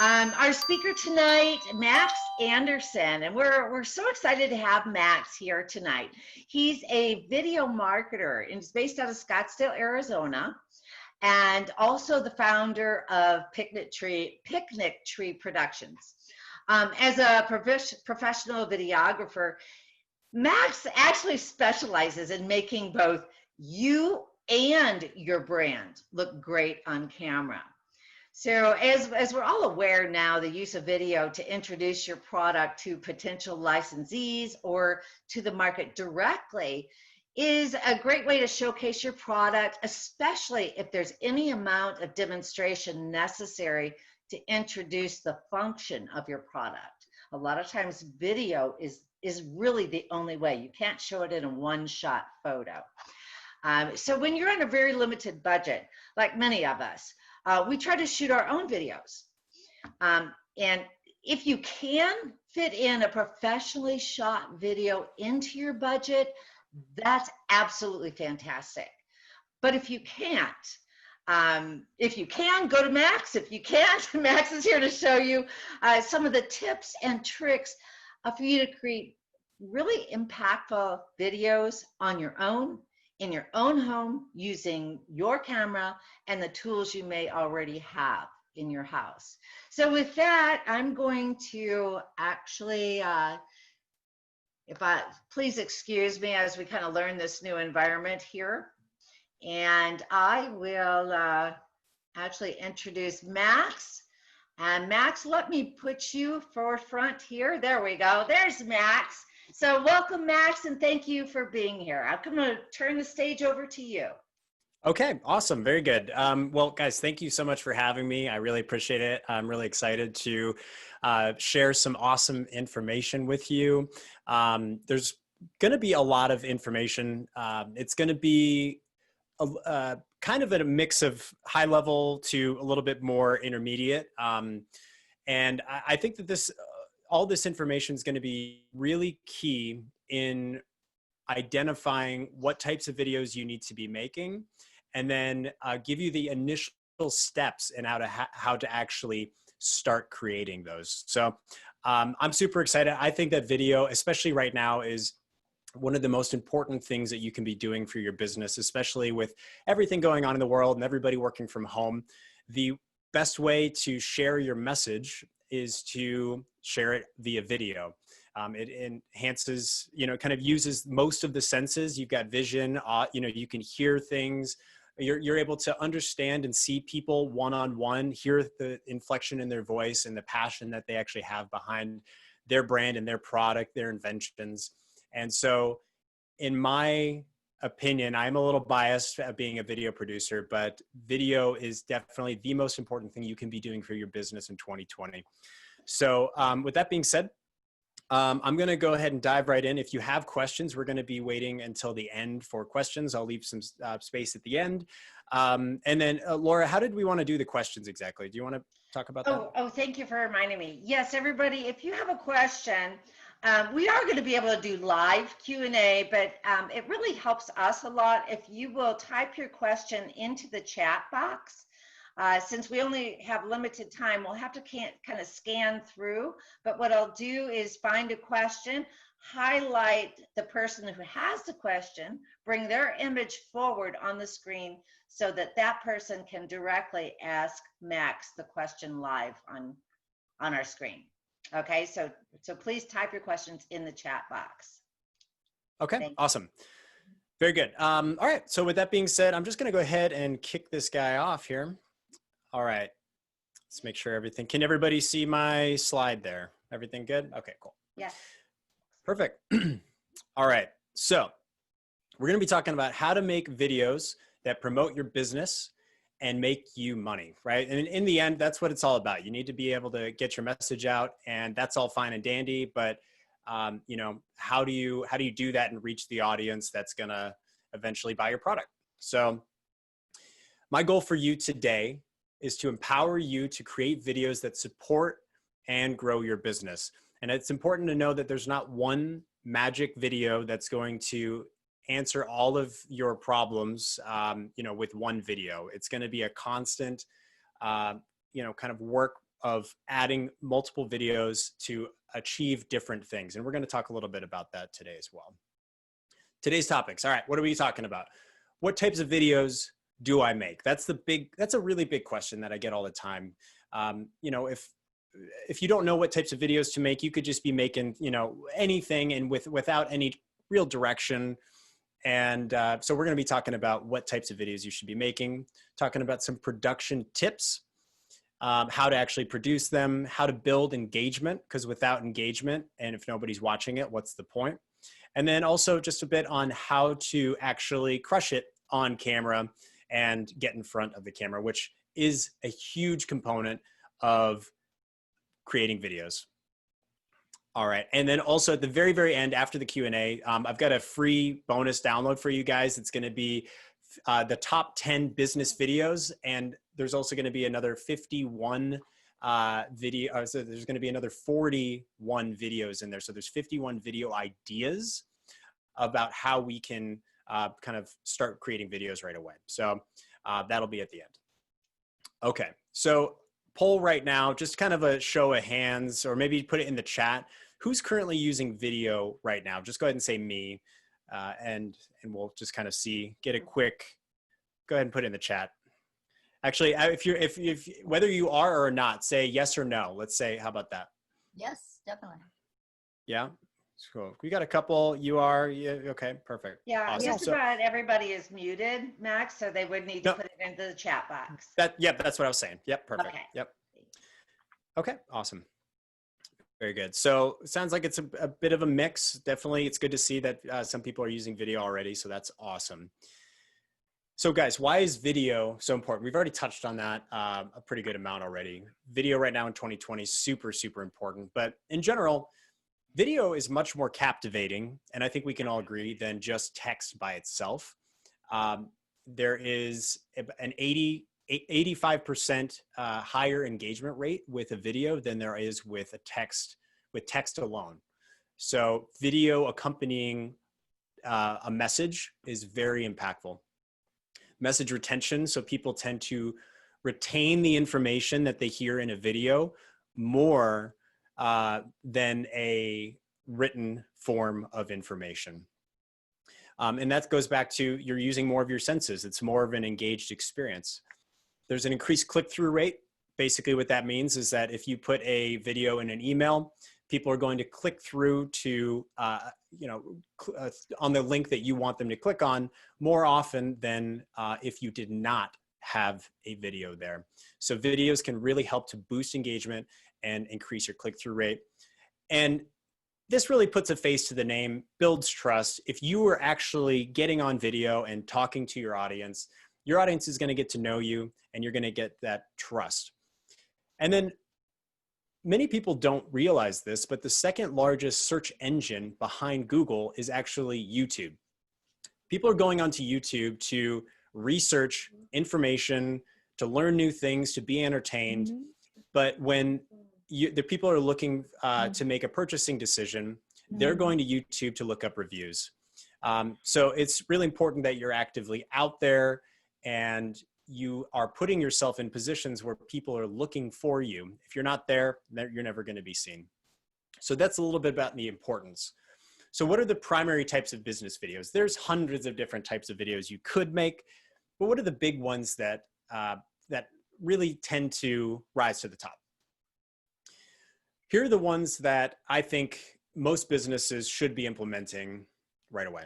Our speaker tonight, Max Anderson, and we're so excited to have Max here tonight. He's a video marketer and he's based out of Scottsdale, Arizona, and also the founder of Picnic Tree Productions. As a professional videographer, Max actually specializes in making both you and your brand look great on camera. So as we're all aware now, the use of video to introduce your product to potential licensees or to the market directly is a great way to showcase your product, especially if there's any amount of demonstration necessary to introduce the function of your product. A lot of times video is really the only way. You can't show it in a one-shot photo. So when you're on a very limited budget, like many of us, we try to shoot our own videos. And if you can fit in a professionally shot video into your budget, that's absolutely fantastic. But if you can't, go to Max. If you can't, Max is here to show you some of the tips and tricks for you to create really impactful videos on your own, in your own home, using your camera and the tools you may already have in your house. So with that, I'm going to actually, please excuse me as we kind of learn this new environment here. And I will actually introduce Max. And Max, let me put you forefront here. There we go, there's Max. So welcome, Max, and thank you for being here. I'm going to turn the stage over to you. Okay, awesome. Very good. Well, guys, thank you so much for having me. I really appreciate it. I'm really excited to share some awesome information with you. There's going to be a lot of information. It's going to be kind of a mix of high level to a little bit more intermediate. And I think that all this information is going to be really key in identifying what types of videos you need to be making, and then give you the initial steps in how to actually start creating those. So I'm super excited. I think that video, especially right now, is one of the most important things that you can be doing for your business, especially with everything going on in the world and everybody working from home. The best way to share your message is to share it via video. It enhances, kind of uses most of the senses. You've got vision, you can hear things. You're able to understand and see people one-on-one, hear the inflection in their voice and the passion that they actually have behind their brand and their product, their inventions. And so in my opinion, I'm a little biased at being a video producer, but video is definitely the most important thing you can be doing for your business in 2020. So with that being said, I'm going to go ahead and dive right in. If you have questions, we're going to be waiting until the end for questions. I'll leave some space at the end. And then Laura, how did we want to do the questions exactly? Do you want to talk about that? Oh, thank you for reminding me. Yes, everybody, if you have a question, we are going to be able to do live Q&A, but it really helps us a lot if you will type your question into the chat box. Since we only have limited time, we'll have to kind of scan through, but what I'll do is find a question, highlight the person who has the question, bring their image forward on the screen so that that person can directly ask Max the question live on our screen. Okay, so please type your questions in the chat box. Okay, awesome. Very good. All right, so with that being said, I'm just gonna go ahead and kick this guy off here. All right, let's make sure everything, can everybody see my slide there? Everything good? Okay, cool. Yes. Perfect. All right, so we're gonna be talking about how to make videos that promote your business and make you money, right? And in the end, that's what it's all about. You need to be able to get your message out, and that's all fine and dandy, but how do you do that and reach the audience that's gonna eventually buy your product? So my goal for you today is to empower you to create videos that support and grow your business. And it's important to know that there's not one magic video that's going to answer all of your problems, with one video. It's going to be a constant, kind of work of adding multiple videos to achieve different things. And we're going to talk a little bit about that today as well. Today's topics. All right, what are we talking about? What types of videos do I make? That's a really big question that I get all the time. You know, if you don't know what types of videos to make, you could just be making, you know, anything and without any real direction. And so we're going to be talking about what types of videos you should be making, talking about some production tips, how to actually produce them, how to build engagement, because without engagement, and if nobody's watching it, what's the point? And then also just a bit on how to actually crush it on camera and get in front of the camera, which is a huge component of creating videos. All right. And then also at the very, very end, after the Q&A, I've got a free bonus download for you guys. It's going to be the top 10 business videos. And there's also going to be another 51 video. So there's going to be another 41 videos in there. So there's 51 video ideas about how we can kind of start creating videos right away. So that'll be at the end. Okay. So poll right now, just kind of a show of hands, or maybe put it in the chat. Who's currently using video right now? Just go ahead and say me, and we'll just kind of see, get a quick, go ahead and put it in the chat. Actually, if whether you are or not, say yes or no. Let's say, how about that? Yes, definitely. Yeah, cool. We got a couple. You are, yeah, okay, perfect. Yeah, Awesome. just about everybody is muted, Max, so they would need to put it into the chat box. Yep, that's what I was saying. Yep, perfect. Okay. Yep. Okay, awesome. Very good. So it sounds like it's a bit of a mix. Definitely, it's good to see that some people are using video already, so that's awesome. So guys, why is video so important? We've already touched on that a pretty good amount already. Video right now in 2020 is super, super important. But in general, video is much more captivating, and I think we can all agree, than just text by itself. There is an 85% higher engagement rate with a video than there is with text alone. So video accompanying a message is very impactful. Message retention, so people tend to retain the information that they hear in a video more than a written form of information. And that goes back to you're using more of your senses. It's more of an engaged experience. There's an increased click-through rate. Basically what that means is that if you put a video in an email, people are going to click through to, on the link that you want them to click on more often than if you did not have a video there. So videos can really help to boost engagement and increase your click-through rate. And this really puts a face to the name, builds trust. If you are actually getting on video and talking to your audience is going to get to know you, and you're going to get that trust. And then many people don't realize this, but the second largest search engine behind Google is actually YouTube. People are going onto YouTube to research information, to learn new things, to be entertained. Mm-hmm. But when the people are looking to make a purchasing decision, they're going to YouTube to look up reviews. So it's really important that you're actively out there and you are putting yourself in positions where people are looking for you. If you're not there, you're never going to be seen. So that's a little bit about the importance. So what are the primary types of business videos? There's hundreds of different types of videos you could make, but what are the big ones that really tend to rise to the top? Here are the ones that I think most businesses should be implementing right away.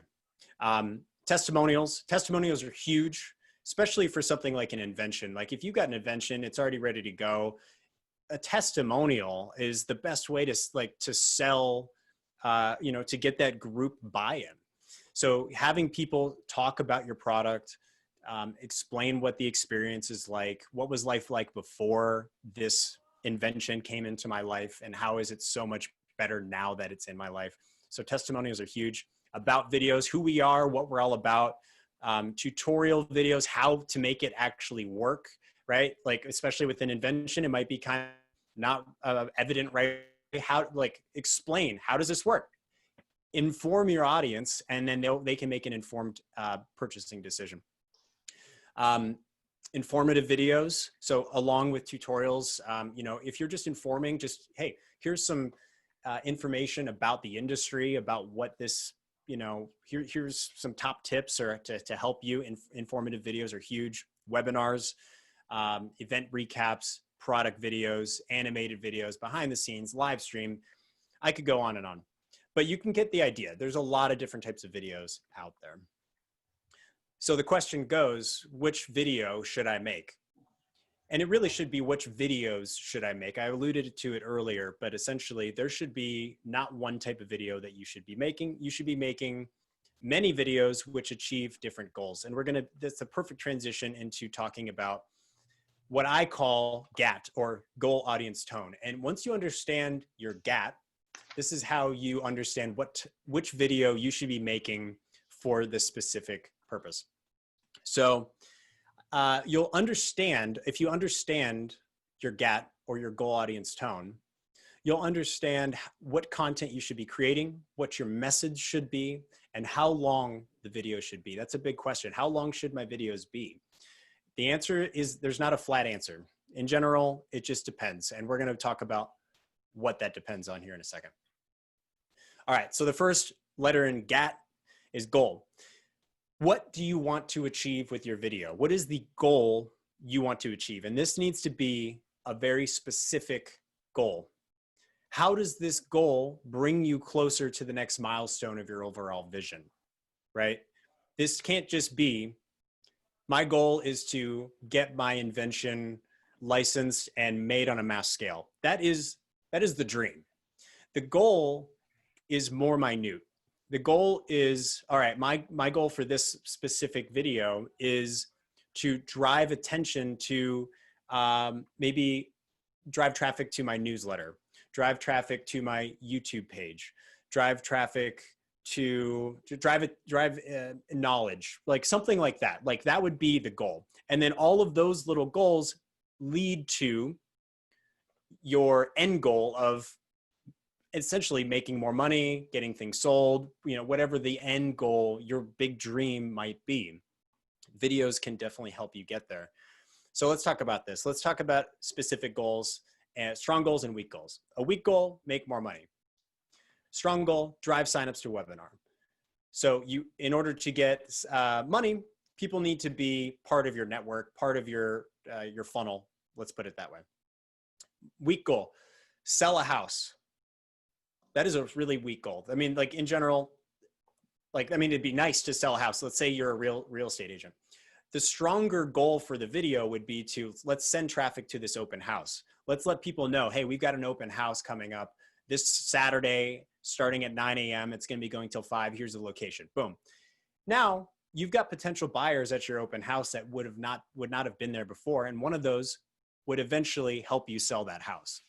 Testimonials. Testimonials are huge, especially for something like an invention. Like if you've got an invention, it's already ready to go. A testimonial is the best way to sell, to get that group buy-in. So having people talk about your product, explain what the experience is like, what was life like before this invention came into my life, and how is it so much better now that it's in my life. So testimonials are huge. About videos, who we are, what we're all about. Tutorial videos, how to make it actually work, right? Like, especially with an invention, it might be kind of not evident, right? How, like, explain, how does this work? Inform your audience, and then they can make an informed purchasing decision. informative videos. So along with tutorials, if you're just informing, just, hey, here's some information about the industry, about what this, here's some top tips or to help you. Informative videos are huge. Webinars, event recaps, product videos, animated videos, behind the scenes, live stream. I could go on and on, but you can get the idea. There's a lot of different types of videos out there. So the question goes, which video should I make? And it really should be, which videos should I make? I alluded to it earlier, but essentially there should be not one type of video that you should be making. You should be making many videos which achieve different goals. And that's a perfect transition into talking about what I call GAT, or goal audience tone. And once you understand your GAT, this is how you understand which video you should be making for this specific purpose. So you'll understand, if you understand your GAT or your goal audience tone, you'll understand what content you should be creating, what your message should be, and how long the video should be. That's a big question. How long should my videos be? The answer is, there's not a flat answer. In general, it just depends. And we're going to talk about what that depends on here in a second. All right, so the first letter in GAT is goal. What do you want to achieve with your video? What is the goal you want to achieve? And this needs to be a very specific goal. How does this goal bring you closer to the next milestone of your overall vision, right? This can't just be, my goal is to get my invention licensed and made on a mass scale. That is the dream. The goal is more minute. The goal is, all right, my goal for this specific video is to drive attention to maybe drive traffic to my newsletter, drive traffic to my YouTube page, drive traffic to drive knowledge, like something like that. Like that would be the goal. And then all of those little goals lead to your end goal of essentially making more money, getting things sold, whatever the end goal, your big dream might be. Videos can definitely help you get there. So let's talk about this. Let's talk about specific goals, and strong goals and weak goals. A weak goal, make more money. Strong goal, drive signups to a webinar. So in order to get money, people need to be part of your network, part of your funnel. Let's put it that way. Weak goal, sell a house. That is a really weak goal. I mean, like in general, it'd be nice to sell a house. Let's say you're a real estate agent. The stronger goal for the video would be let's send traffic to this open house. Let's let people know, hey, we've got an open house coming up this Saturday, starting at 9 a.m. It's going to be going till 5. Here's the location. Boom. Now you've got potential buyers at your open house that would not have been there before. And one of those would eventually help you sell that house.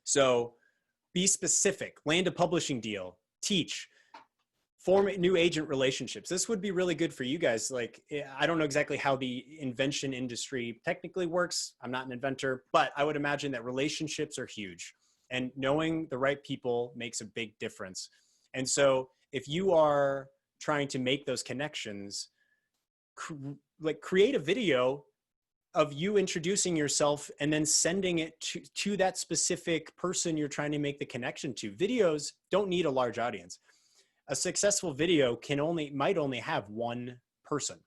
So be specific, land a publishing deal, teach, form new agent relationships. This would be really good for you guys. Like, I don't know exactly how the invention industry technically works. I'm not an inventor, but I would imagine that relationships are huge, and knowing the right people makes a big difference. And so if you are trying to make those connections, create a video of you introducing yourself and then sending it to that specific person you're trying to make the connection to. Videos don't need a large audience. A successful video might only have one person.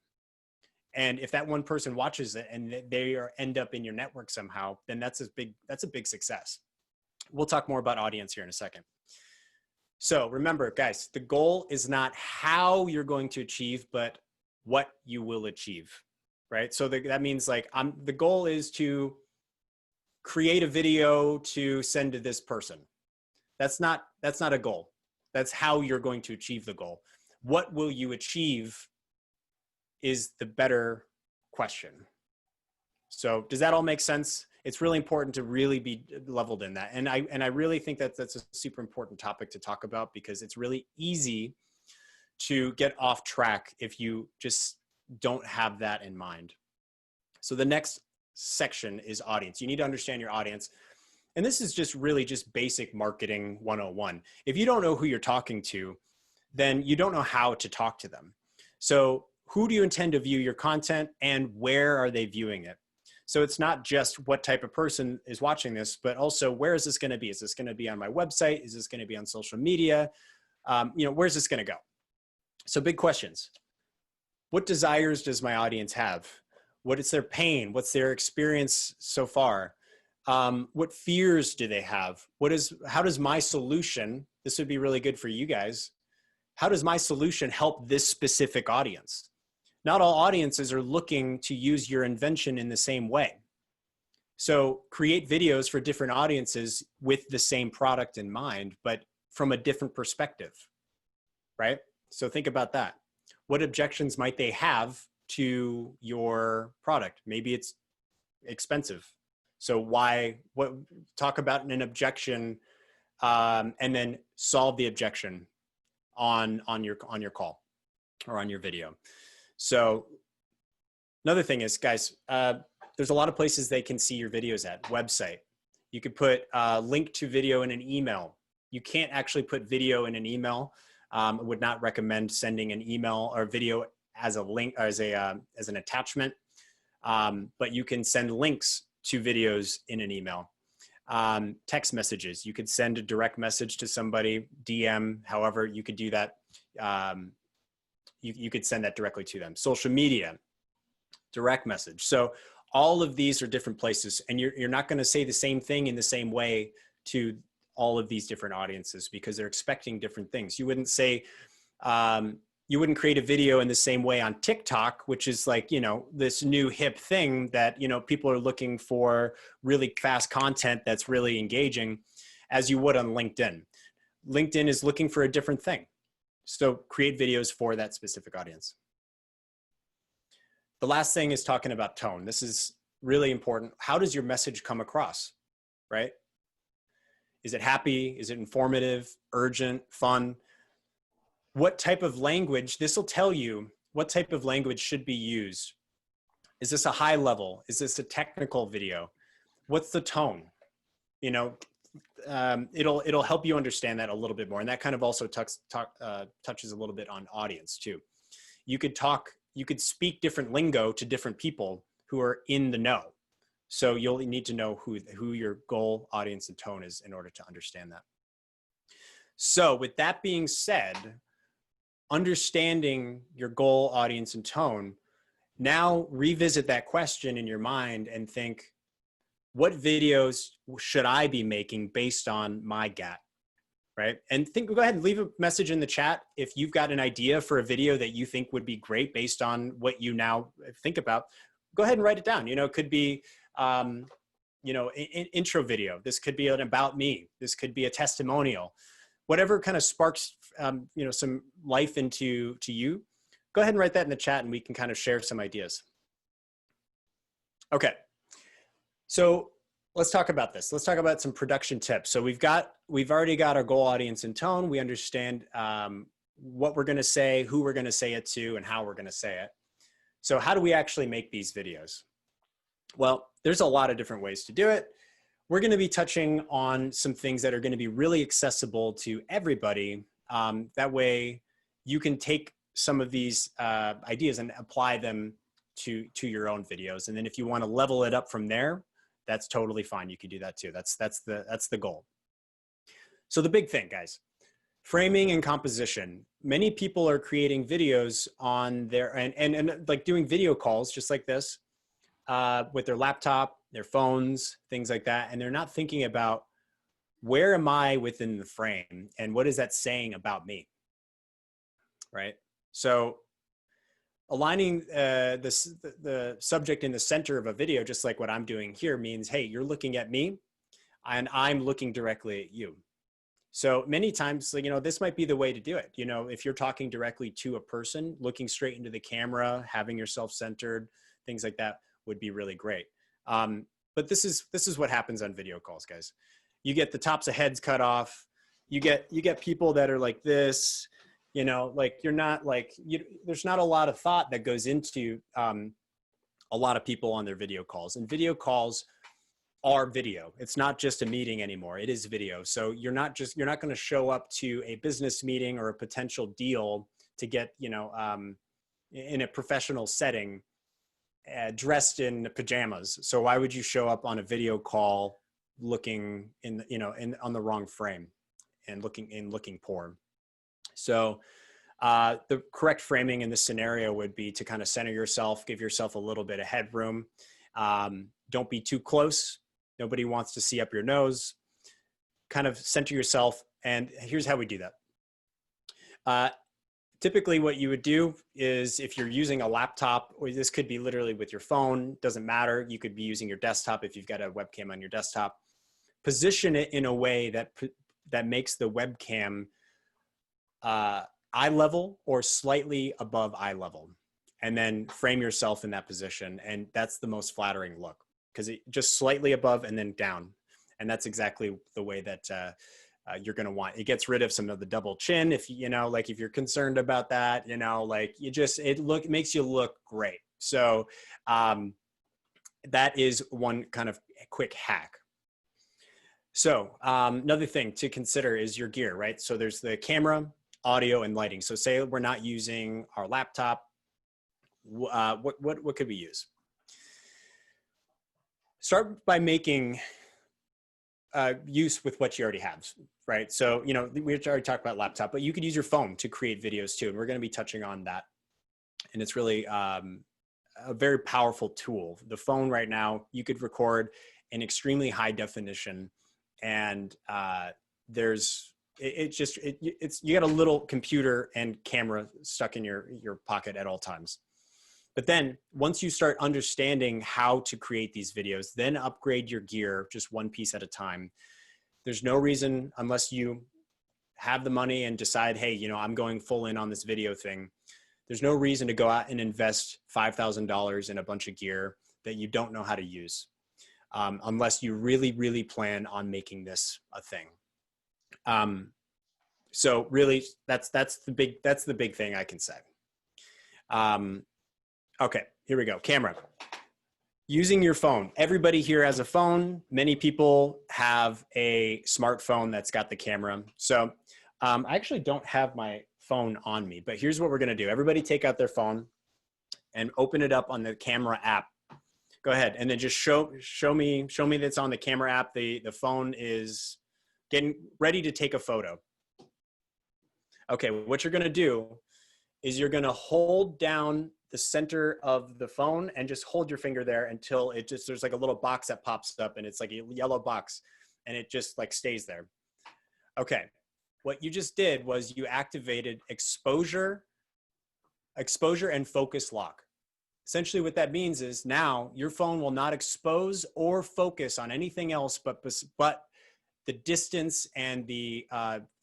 And if that one person watches it and they end up in your network somehow, then that's a big success. We'll talk more about audience here in a second. So remember, guys, the goal is not how you're going to achieve, but what you will achieve. Right? So that means the goal is to create a video to send to this person. That's not a goal. That's how you're going to achieve the goal. What will you achieve is the better question. So does that all make sense? It's really important to really be leveled in that. And I really think that that's a super important topic to talk about, because it's really easy to get off track if you just don't have that in mind. So the next section is audience. You need to understand your audience. And this is just basic marketing 101. If you don't know who you're talking to, then you don't know how to talk to them. So who do you intend to view your content and where are they viewing it? So it's not just what type of person is watching this, but also where is this going to be? Is this going to be on my website? Is this going to be on social media? Where's this going to go? So big questions. What desires does my audience have? What is their pain? What's their experience so far? What fears do they have? How does my solution, this would be really good for you guys, how does my solution help this specific audience? Not all audiences are looking to use your invention in the same way. So create videos for different audiences with the same product in mind, but from a different perspective, right? So think about that. What objections might they have to your product? Maybe it's expensive. So talk about an objection and then solve the objection on your call or on your video. So another thing is, guys, there's a lot of places they can see your videos at. Website. You could put a link to video in an email. You can't actually put video in an email. I would not recommend sending an email or video as a link or as an attachment. But you can send links to videos in an email. Text messages. You could send a direct message to somebody, DM, however you could do that. You could send that directly to them. Social media, direct message. So all of these are different places, and you're not going to say the same thing in the same way to all of these different audiences because they're expecting different things. You wouldn't say, you wouldn't create a video in the same way on TikTok, which is like, this new hip thing that, people are looking for really fast content that's really engaging, as you would on LinkedIn. LinkedIn is looking for a different thing. So create videos for that specific audience. The last thing is talking about tone. This is really important. How does your message come across, right? Is it happy? Is it informative, urgent, fun? What type of language, this will tell you what type of language should be used. Is this a high level? Is this a technical video? What's the tone? It'll help you understand that a little bit more. And that kind of also touches a little bit on audience too. You could speak different lingo to different people who are in the know. So you'll need to know who your goal audience and tone is in order to understand that. So with that being said, understanding your goal audience and tone, now revisit that question in your mind and think, what videos should I be making based on my GAT, right? And go ahead and leave a message in the chat if you've got an idea for a video that you think would be great based on what you now think about. Go ahead and write it down. It could be, an intro video. This could be an about me. This could be a testimonial. Whatever kind of sparks, some life into you. Go ahead and write that in the chat, and we can kind of share some ideas. Okay. So let's talk about this. Let's talk about some production tips. So we've already got our goal audience and tone. We understand what we're going to say, who we're going to say it to, and how we're going to say it. So how do we actually make these videos? Well, there's a lot of different ways to do it. We're going to be touching on some things that are going to be really accessible to everybody. That way you can take some of these ideas and apply them to your own videos. And then if you want to level it up from there, that's totally fine. You can do that too. That's the goal. So the big thing, guys, framing and composition. Many people are creating videos on their, and like doing video calls just like this with their laptop, their phones, things like that. And they're not thinking about where am I within the frame and what is that saying about me, right? So aligning the subject in the center of a video, just like what I'm doing here, means, hey, you're looking at me and I'm looking directly at you. So many times, this might be the way to do it. If you're talking directly to a person, looking straight into the camera, having yourself centered, things like that would be really great. But this is what happens on video calls, guys. You get the tops of heads cut off. You get people that are like this, like you're not like, there's not a lot of thought that goes into a lot of people on their video calls. And video calls are video. It's not just a meeting anymore. It is video. So you're not going to show up to a business meeting or a potential deal to get, in a professional setting dressed in pajamas. So why would you show up on a video call looking on the wrong frame and looking poor? So the correct framing in this scenario would be to kind of center yourself, give yourself a little bit of headroom. Don't be too close. Nobody wants to see up your nose. Kind of center yourself. And here's how we do that. Typically what you would do is if you're using a laptop, or this could be literally with your phone, doesn't matter. You could be using your desktop if you've got a webcam on your desktop. Position it in a way that makes the webcam eye level or slightly above eye level, and then frame yourself in that position. And that's the most flattering look, because it just slightly above and then down. And that's exactly the way that you're going to want. It gets rid of some of the double chin. If if you're concerned about that, it makes you look great. So that is one kind of quick hack. So another thing to consider is your gear, right? So there's the camera, audio, and lighting. So say we're not using our laptop. What could we use? Start by making use with what you already have, right? So, we already talked about laptop, but you could use your phone to create videos too. And we're going to be touching on that. And it's really a very powerful tool. The phone right now, you could record in extremely high definition. And you got a little computer and camera stuck in your pocket at all times. But then once you start understanding how to create these videos, then upgrade your gear just one piece at a time. There's no reason, unless you have the money and decide, hey, I'm going full in on this video thing. There's no reason to go out and invest $5,000 in a bunch of gear that you don't know how to use, unless you really, really plan on making this a thing. So really, that's the big thing I can say. Okay, here we go. Camera. Using your phone. Everybody here has a phone. Many people have a smartphone that's got the camera. So I actually don't have my phone on me, but here's what we're going to do. Everybody take out their phone and open it up on the camera app. Go ahead. And then just show me that's on the camera app. The phone is getting ready to take a photo. Okay, what you're going to do is you're going to hold down the center of the phone and just hold your finger there until there's like a little box that pops up, and it's like a yellow box, and it just like stays there. Okay. What you just did was you activated exposure and focus lock. Essentially what that means is now your phone will not expose or focus on anything else but the distance and the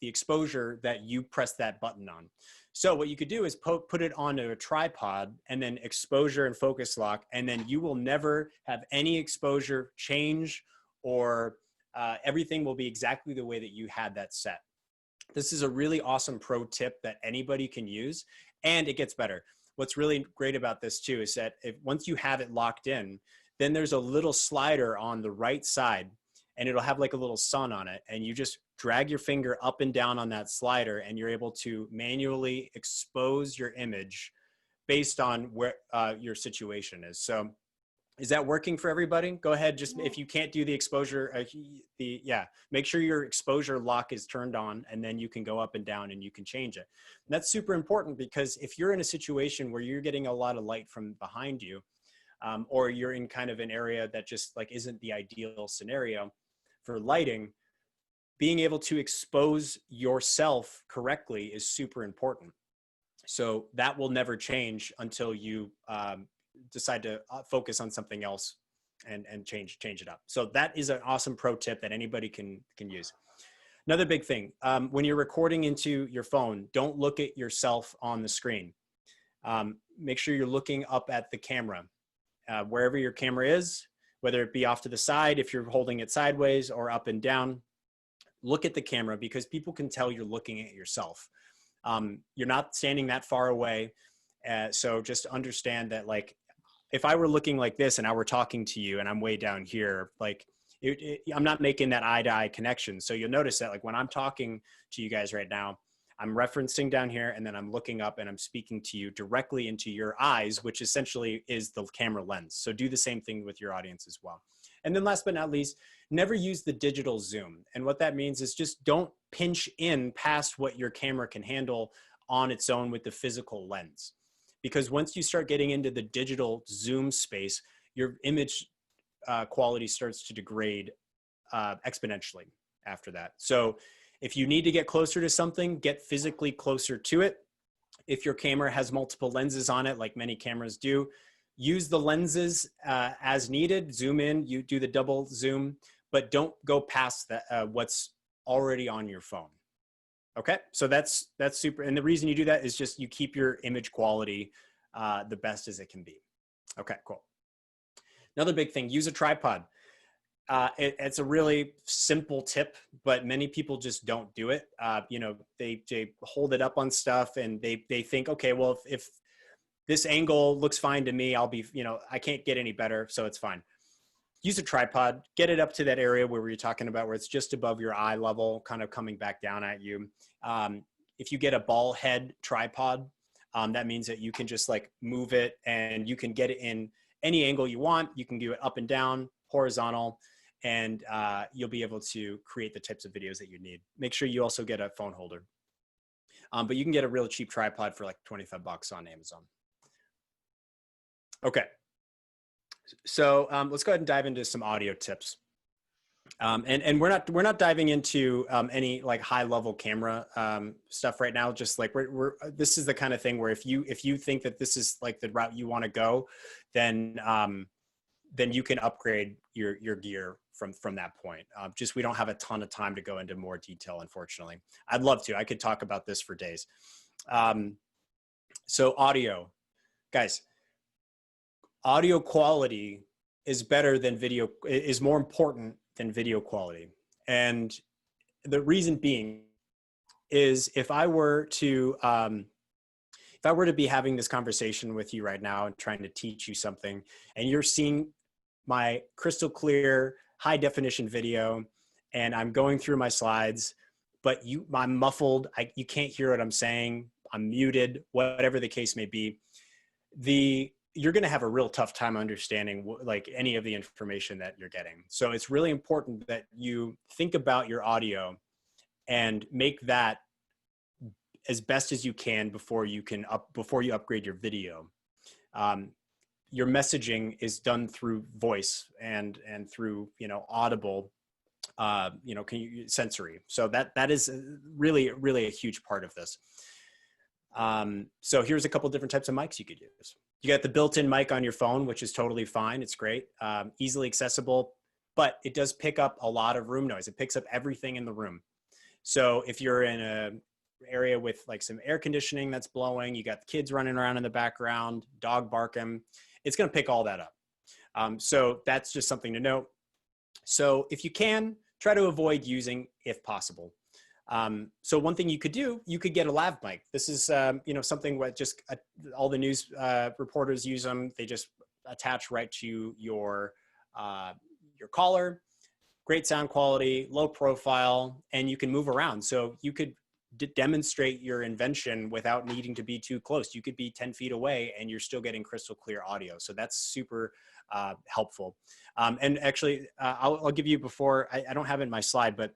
exposure that you press that button on. So what you could do is put it onto a tripod and then exposure and focus lock, and then you will never have any exposure change, or everything will be exactly the way that you had that set. This is a really awesome pro tip that anybody can use, and it gets better. What's really great about this too is that once you have it locked in, then there's a little slider on the right side, and it'll have like a little sun on it, and you just drag your finger up and down on that slider, and you're able to manually expose your image based on where your situation is. So is that working for everybody? Go ahead. Just if you can't do the exposure, make sure your exposure lock is turned on, and then you can go up and down and you can change it. And that's super important, because if you're in a situation where you're getting a lot of light from behind you, or you're in kind of an area that just like isn't the ideal scenario for lighting, being able to expose yourself correctly is super important. So that will never change until you decide to focus on something else and change it up. So that is an awesome pro tip that anybody can use. Another big thing, when you're recording into your phone, don't look at yourself on the screen. Make sure you're looking up at the camera, wherever your camera is, whether it be off to the side, if you're holding it sideways, or up and down. Look at the camera, because people can tell you're looking at yourself. You're not standing that far away. So just understand that, like, if I were looking like this and I were talking to you and I'm way down here, like I'm not making that eye to eye connection. So you'll notice that, like, when I'm talking to you guys right now, I'm referencing down here, and then I'm looking up and I'm speaking to you directly into your eyes, which essentially is the camera lens. So do the same thing with your audience as well. And then last but not least, never use the digital zoom. And what that means is just don't pinch in past what your camera can handle on its own with the physical lens. Because once you start getting into the digital zoom space, your image quality starts to degrade exponentially after that. So if you need to get closer to something, get physically closer to it. If your camera has multiple lenses on it, like many cameras do, use the lenses as needed. Zoom in, you do the double zoom, but don't go past that, what's already on your phone. Okay, so that's super. And the reason you do that is just you keep your image quality the best as it can be. Okay, cool. Another big thing, use a tripod. It's a really simple tip, but many people just don't do it. You know, they hold it up on stuff and they think, okay, well, if this angle looks fine to me, I'll be, you know, I can't get any better, so it's fine. Use a tripod, get it up to that area where we were talking about, where it's just above your eye level, kind of coming back down at you. If you get a ball head tripod, that means that you can just like move it and you can get it in any angle you want. You can do it up and down, horizontal, and you'll be able to create the types of videos that you need. Make sure you also get a phone holder. But you can get a real cheap tripod for like 25 bucks on Amazon. Okay. So let's go ahead and dive into some audio tips. And we're not diving into any like high level camera stuff right now. Just like this is the kind of thing where if you think that this is like the route you want to go, then you can upgrade your gear from that point. Just we don't have a ton of time to go into more detail, unfortunately. I'd love to. I could talk about this for days. So audio, guys. Audio quality is better than video, is more important than video quality. And the reason being is if I were to be having this conversation with you right now and trying to teach you something, and you're seeing my crystal clear, high definition video, and I'm going through my slides, but I'm muffled, you can't hear what I'm saying, I'm muted, whatever the case may be, you're going to have a real tough time understanding like any of the information that you're getting. So it's really important that you think about your audio and make that as best as you can before you upgrade your video. Your messaging is done through voice and through, you know, audible, you know, sensory. So that is really, really a huge part of this. So here's a couple different types of mics you could use. You got the built-in mic on your phone, which is totally fine. It's great, easily accessible, but it does pick up a lot of room noise. It picks up everything in the room. So if you're in an area with like some air conditioning that's blowing, you got the kids running around in the background, dog barking, it's going to pick all that up. So that's just something to note. So if you can, try to avoid using if possible. So one thing you could do, you could get a lav mic. This is, you know, something what just all the news reporters use them. They just attach right to your collar. Great sound quality, low profile, and you can move around. So you could demonstrate your invention without needing to be too close. You could be 10 feet away and you're still getting crystal clear audio. So that's super helpful. And actually, I'll give you before, I don't have it in my slide, but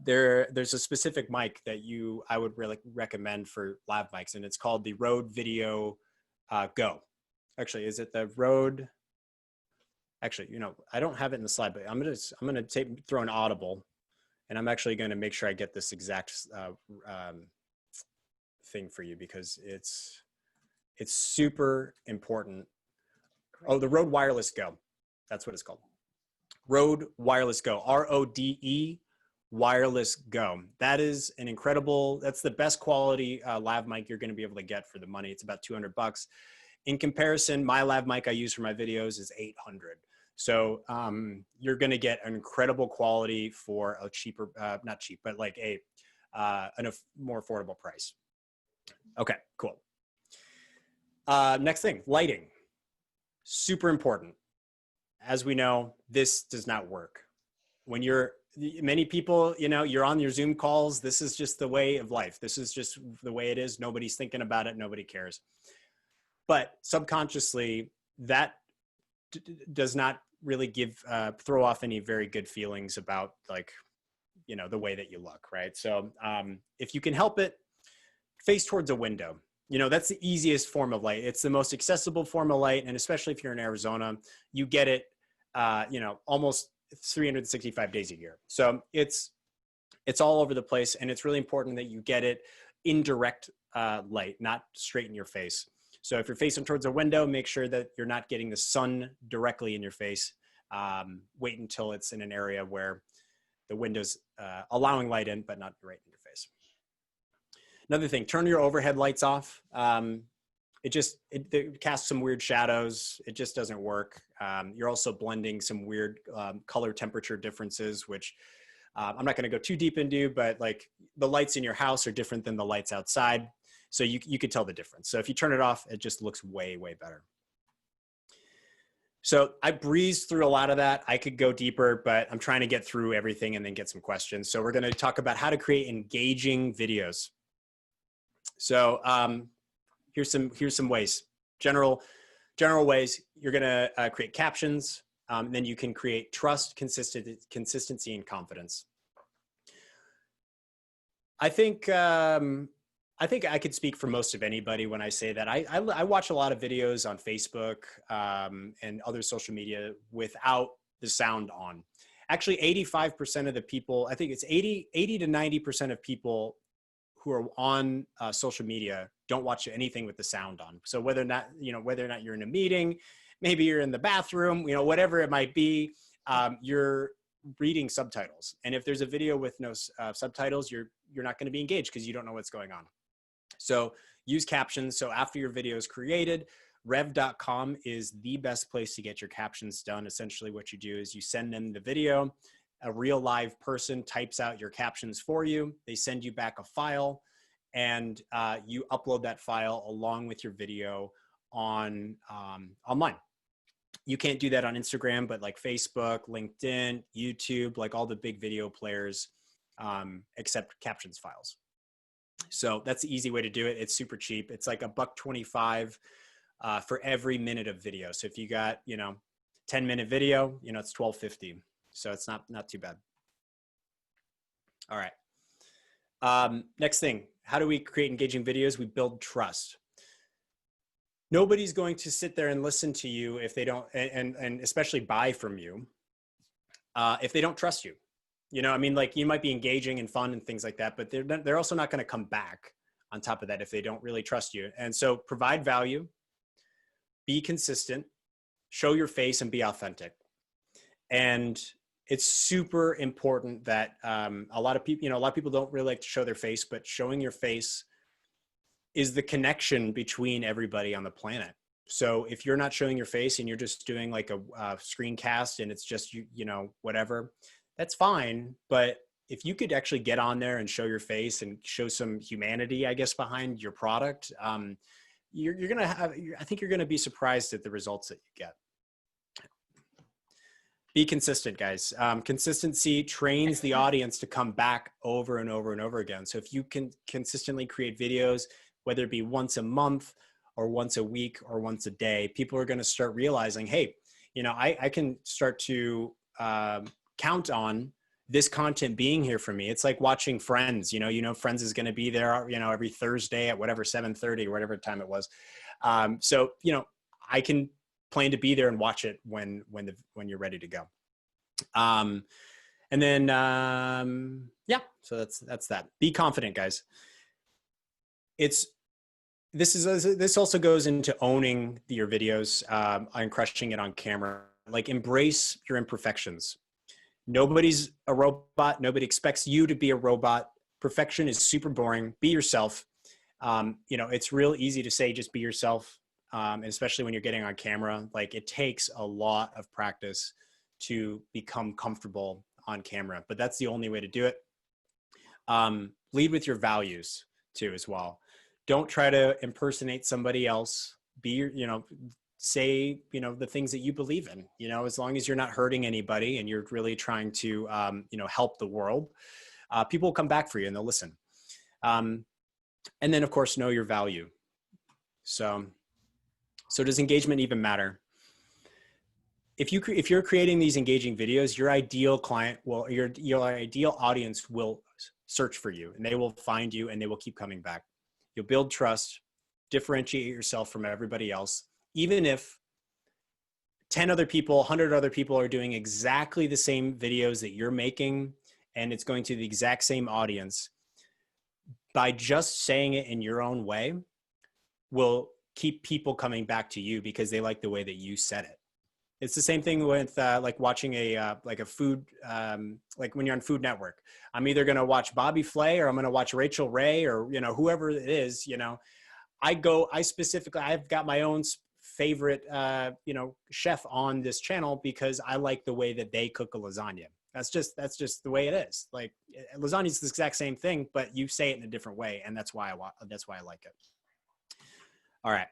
there's a specific mic that I would really recommend for lav mics, and it's called the Rode Video Go. Actually, is it the Rode? Actually, you know, I don't have it in the slide, but I'm gonna throw an audible, and I'm actually gonna make sure I get this exact thing for you because it's super important. Oh, the Rode Wireless Go. That's what it's called. Rode Wireless Go. RODE Wireless Go. That is an incredible, that's the best quality lav mic you're going to be able to get for the money. It's about 200 bucks. In comparison, my lav mic I use for my videos is 800. So you're going to get an incredible quality for a cheaper, not cheap, but like a more affordable price. Okay, cool. Next thing, lighting. Super important. As we know, this does not work. When you're many people, you know, you're on your Zoom calls. This is just the way of life. This is just the way it is. Nobody's thinking about it. Nobody cares. But subconsciously, that does not really throw off any very good feelings about, like, you know, the way that you look, right? So if you can help it, face towards a window. You know, that's the easiest form of light. It's the most accessible form of light. And especially if you're in Arizona, you get it, you know, almost 365 days a year. So it's all over the place. And it's really important that you get it in direct light, not straight in your face. So if you're facing towards a window, make sure that you're not getting the sun directly in your face. Wait until it's in an area where the window's allowing light in, but not right in your face. Another thing, turn your overhead lights off. It casts some weird shadows. It just doesn't work. You're also blending some weird color temperature differences, which I'm not going to go too deep into, but like the lights in your house are different than the lights outside. So you could tell the difference. So if you turn it off, it just looks way, way better. So I breezed through a lot of that. I could go deeper, but I'm trying to get through everything and then get some questions. So we're going to talk about how to create engaging videos. So here's some ways. General ways. You're going to create captions. Then you can create trust, consistency, and confidence. I think I could speak for most of anybody when I say that I watch a lot of videos on Facebook and other social media without the sound on. Actually, 85% of the people, I think it's 80 to 90% of people who are on social media don't watch anything with the sound on. So whether or not you're in a meeting, maybe you're in the bathroom, you know, whatever it might be, you're reading subtitles. And if there's a video with no subtitles, you're not going to be engaged because you don't know what's going on. So use captions. So after your video is created, rev.com is the best place to get your captions done. Essentially what you do is you send them the video, a real live person types out your captions for you. They send you back a file and you upload that file along with your video online. You can't do that on Instagram, but like Facebook, LinkedIn, YouTube, like all the big video players accept captions files. So that's the easy way to do it. It's super cheap. It's like $1.25 for every minute of video. So if you got, 10-minute video, it's $12.50. So it's not too bad. All right. Next thing, how do we create engaging videos? We build trust. Nobody's going to sit there and listen to you if they don't, and especially buy from you, if they don't trust you. Like you might be engaging and fun and things like that, but they're also not going to come back on top of that if they don't really trust you. And so provide value, be consistent, show your face, and be authentic. And it's super important that a lot of people don't really like to show their face, but showing your face is the connection between everybody on the planet. So if you're not showing your face and you're just doing like a screencast and it's just, whatever, that's fine. But if you could actually get on there and show your face and show some humanity, I guess, behind your product, you're going to have, I think you're going to be surprised at the results that you get. Be consistent, guys. Consistency trains the audience to come back over and over and over again. So if you can consistently create videos, whether it be once a month or once a week or once a day, people are going to start realizing, hey, I can start to count on this content being here for me. It's like watching Friends. Friends is going to be there, every Thursday at whatever 7:30 or whatever time it was. So I can plan to be there and watch it when you're ready to go. And then so that's that. Be confident, guys. This also goes into owning your videos and crushing it on camera. Like, embrace your imperfections. Nobody's a robot. Nobody expects you to be a robot. Perfection is super boring. Be yourself. It's real easy to say, just be yourself. And especially when you're getting on camera, like, it takes a lot of practice to become comfortable on camera, but that's the only way to do it. Lead with your values too, as well. Don't try to impersonate somebody else. say, you know, the things that you believe in, you know, as long as you're not hurting anybody and you're really trying to, you know, help the world, people will come back for you and they'll listen. And then of course, know your value. So does engagement even matter? If you're creating these engaging videos, your ideal client will, your ideal audience will search for you, and they will find you and they will keep coming back. You'll build trust, differentiate yourself from everybody else. Even if 10 other people, 100 other people are doing exactly the same videos that you're making, and it's going to the exact same audience, by just saying it in your own way will keep people coming back to you because they like the way that you said it. It's the same thing with like watching a food, like when you're on Food Network. I'm either going to watch Bobby Flay or I'm going to watch Rachel Ray or, you know, whoever it is, you know. I've got my own favorite, you know, chef on this channel because I like the way that they cook a lasagna. That's just the way it is. Like lasagna is the exact same thing, but you say it in a different way, and that's why I like it. All right.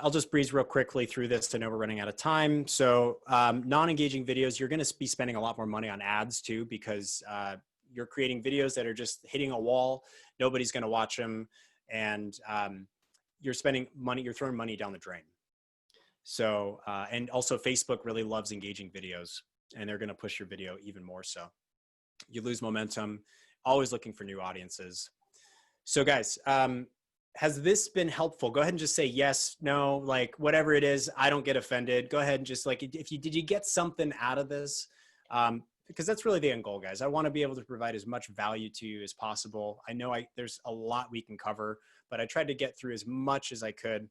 I'll just breeze real quickly through this. I know we're running out of time. So non-engaging videos, you're going to be spending a lot more money on ads too, because you're creating videos that are just hitting a wall. Nobody's going to watch them. And you're spending money, you're throwing money down the drain. So, and also Facebook really loves engaging videos, and they're going to push your video even more so. You lose momentum, always looking for new audiences. So guys, has this been helpful? Go ahead and just say yes, no, like whatever it is. I don't get offended. Go ahead and just like, did you get something out of this? Because that's really the end goal, guys. I want to be able to provide as much value to you as possible. I know there's a lot we can cover, but I tried to get through as much as I could.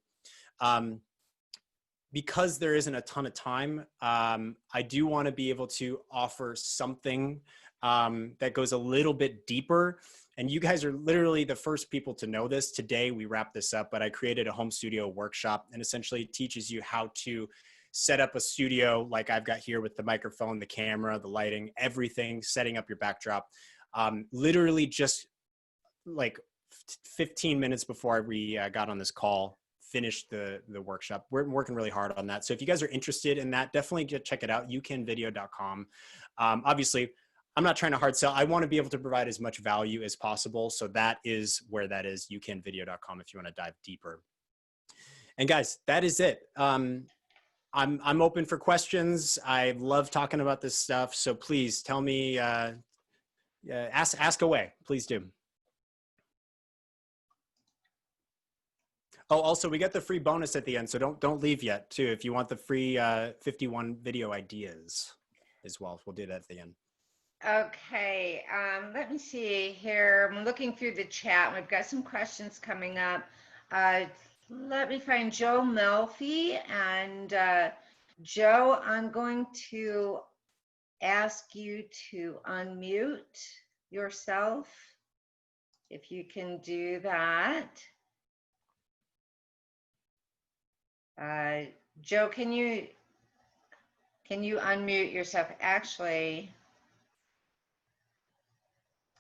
Because there isn't a ton of time, I do want to be able to offer something that goes a little bit deeper. And you guys are literally the first people to know this. Today, we wrap this up, but I created a home studio workshop, and essentially teaches you how to set up a studio like I've got here with the microphone, the camera, the lighting, everything, setting up your backdrop. Literally just like 15 minutes before we got on this call, finished the workshop. We're working really hard on that. So if you guys are interested in that, definitely check it out, youcanvideo.com. Obviously, I'm not trying to hard sell. I want to be able to provide as much value as possible. So that is where that is, youcanvideo.com, if you want to dive deeper. And guys, that is it. I'm open for questions. I love talking about this stuff. So please tell me, ask away, please do. Oh, also we got the free bonus at the end. So don't leave yet too. If you want the free 51 video ideas as well, we'll do that at the end. Okay, let me see here. I'm looking through the chat. We've got some questions coming up. Let me find Joe Melfi. And Joe, I'm going to ask you to unmute yourself, if you can do that. Joe, can you unmute yourself? Actually,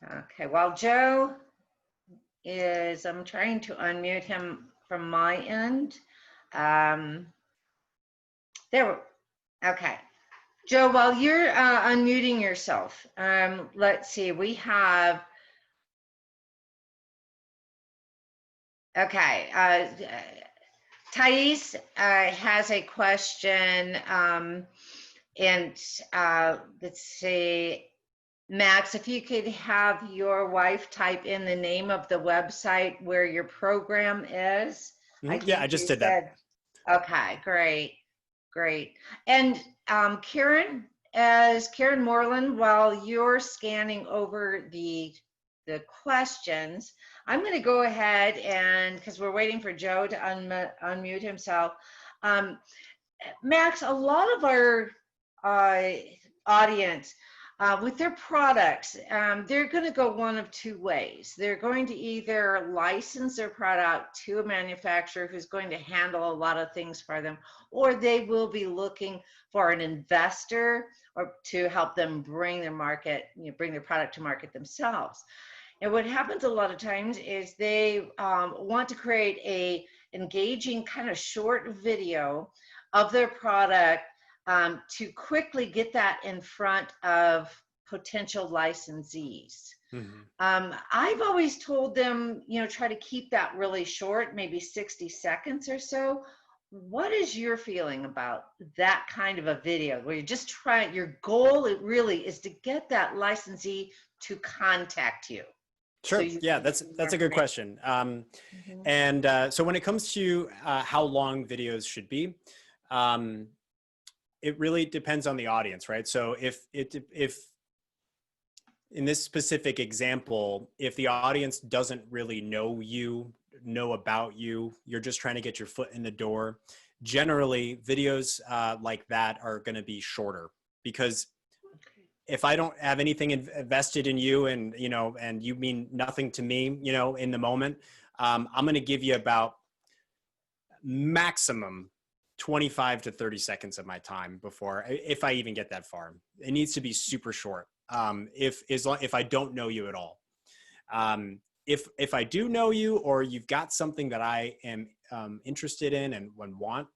okay, while Joe is, I'm trying to unmute him from my end. Okay. Joe, while you're unmuting yourself, let's see, we have, okay, Thais has a question, and let's see, Max, if you could have your wife type in the name of the website where your program is. Yeah, I just did that. Okay, great. And Karen, as Karen Moreland, while you're scanning over the questions, I'm going to go ahead and, because we're waiting for Joe to unmute himself. Max, a lot of our audience, with their products, they're going to go one of two ways. They're going to either license their product to a manufacturer who's going to handle a lot of things for them, or they will be looking for an investor or to help them bring their product to market themselves. And what happens a lot of times is they want to create engaging kind of short video of their product to quickly get that in front of potential licensees. I've always told them, try to keep that really short, maybe 60 seconds or so. What is your feeling about that kind of a video where you just try, your goal it really is to get that licensee to contact you? Sure. So Yeah, that's a good question. And so when it comes to how long videos should be, it really depends on the audience, right? So if in this specific example, if the audience doesn't really know about you, you're just trying to get your foot in the door, generally videos like that are going to be shorter, because if I don't have anything invested in you and you mean nothing to me, in the moment, I'm going to give you about maximum 25 to 30 seconds of my time before, if I even get that far. It needs to be super short. If I don't know you at all. If I do know you, or you've got something that I am interested in and want,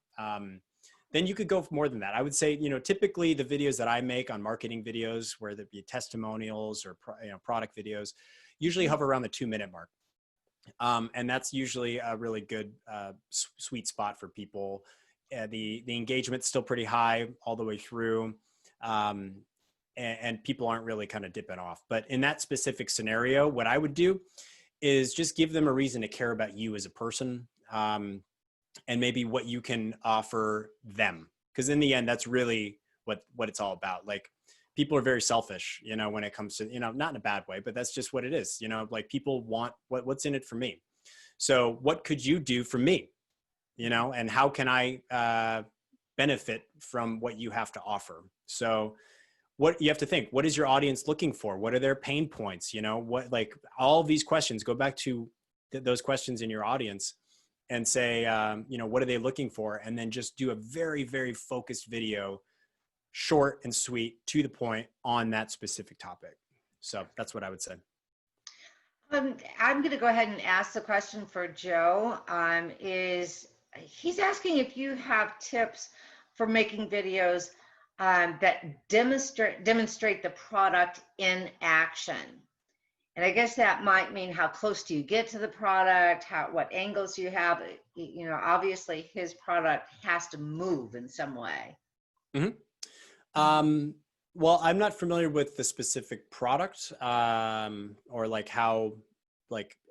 then you could go for more than that. I would say, typically the videos that I make on marketing videos, where there be testimonials or product videos, usually hover around the 2-minute mark. And that's usually a really good sweet spot for people. The engagement's still pretty high all the way through. And people aren't really kind of dipping off. But in that specific scenario, what I would do is just give them a reason to care about you as a person, and maybe what you can offer them. Because in the end, that's really what it's all about. Like, people are very selfish, when it comes to, not in a bad way, but that's just what it is. Like, people want what's in it for me. So what could you do for me? And how can I benefit from what you have to offer? So what you have to think, what is your audience looking for? What are their pain points? Like, all of these questions, go back to those questions in your audience and say, what are they looking for? And then just do a very, very focused video, short and sweet, to the point, on that specific topic. So that's what I would say. I'm going to go ahead and ask the question for Joe. He's asking if you have tips for making videos that demonstrate the product in action. And I guess that might mean, how close do you get to the product? What angles do you have? Obviously his product has to move in some way. Well, I'm not familiar with the specific product, or like how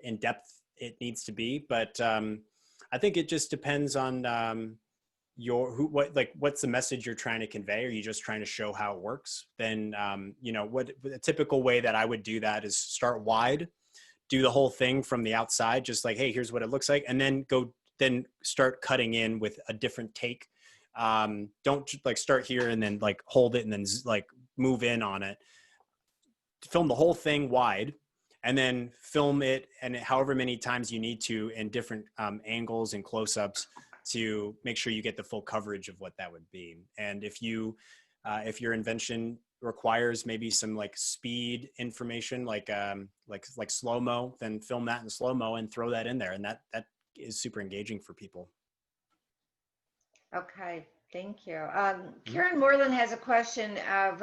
in depth it needs to be, but I think it just depends on what's the message you're trying to convey. Are you just trying to show how it works? Then what a typical way that I would do that is start wide, do the whole thing from the outside, just like, hey, here's what it looks like, and then start cutting in with a different take. Don't start here and then hold it and then move in on it. Film the whole thing wide, and then film it and however many times you need to, in different angles and close-ups, to make sure you get the full coverage of what that would be. And if your invention requires maybe some speed information, like slow-mo, then film that in slow-mo and throw that in there. And that is super engaging for people. Okay, thank you. Karen Moreland has a question of,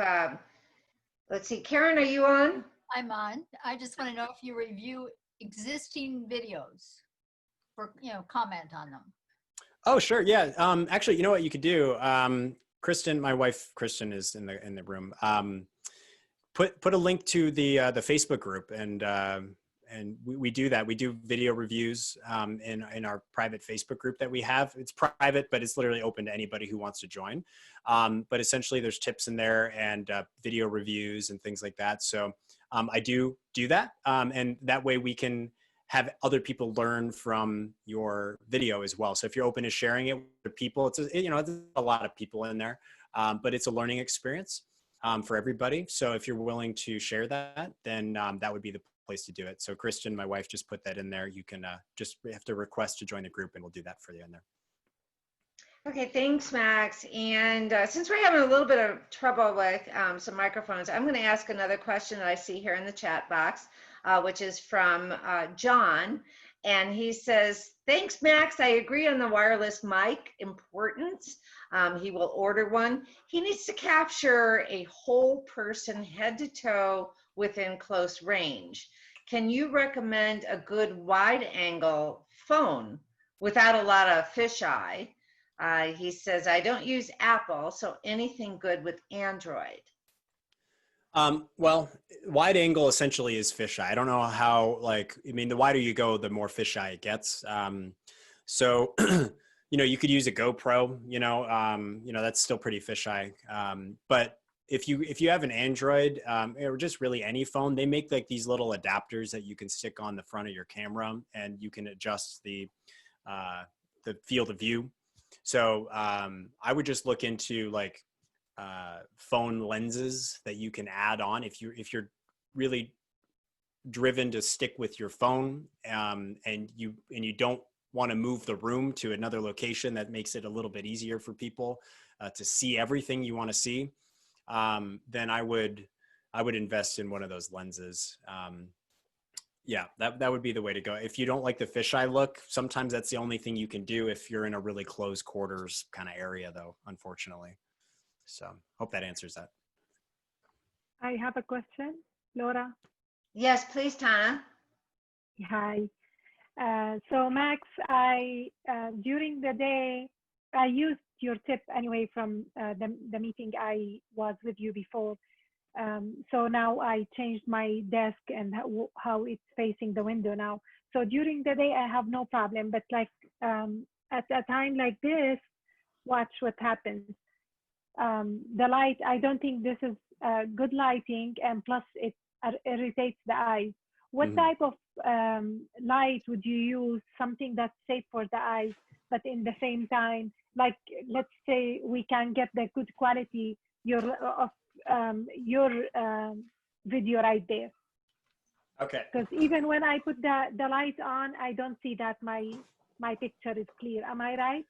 let's see, Karen, are you on? I'm on. I just want to know if you review existing videos for, comment on them. Oh, sure. Yeah. Actually, you know what you could do? Kristen, my wife, Kristen, is in the room. Put a link to the Facebook group, and we do that. We do video reviews in our private Facebook group that we have. It's private, but it's literally open to anybody who wants to join. But essentially, there's tips in there and video reviews and things like that. So I do that, and that way we can have other people learn from your video as well. So if you're open to sharing it with people, it's a lot of people in there, but it's a learning experience for everybody. So if you're willing to share that, then that would be the place to do it. So Kristen, my wife, just put that in there. You can just have to request to join the group, and we'll do that for you in there. Okay, thanks, Max. And since we're having a little bit of trouble with some microphones, I'm going to ask another question that I see here in the chat box, which is from John. And he says, thanks, Max. I agree on the wireless mic importance. He will order one. He needs to capture a whole person head to toe within close range. Can you recommend a good wide angle phone without a lot of fisheye? He says, I don't use Apple, so anything good with Android. Well, wide angle essentially is fisheye. I don't know how, like, I mean, the wider you go, the more fisheye it gets. So, you know, you could use a GoPro, that's still pretty fisheye. But if you have an Android, or just really any phone, they make like these little adapters that you can stick on the front of your camera, and you can adjust the field of view. So I would just look into like phone lenses that you can add on if you're really driven to stick with your phone, and you don't want to move the room to another location that makes it a little bit easier for people to see everything you want to see, then I would invest in one of those lenses. Yeah, that would be the way to go. If you don't like the fisheye look, sometimes that's the only thing you can do if you're in a really close quarters kind of area, though, unfortunately. So hope that answers that. I have a question, Laura. Yes, please, Tana. Hi. So Max, during the day, I used your tip anyway from the meeting I was with you before. So now I changed my desk and how it's facing the window now. So during the day, I have no problem, but like at a time like this, watch what happens. The light, I don't think this is good lighting, and plus it irritates the eyes. What type of light would you use? Something that's safe for the eyes, but in the same time, like let's say we can get the good quality your video right there. Okay. Because even when I put the light on, I don't see that my picture is clear. Am I right?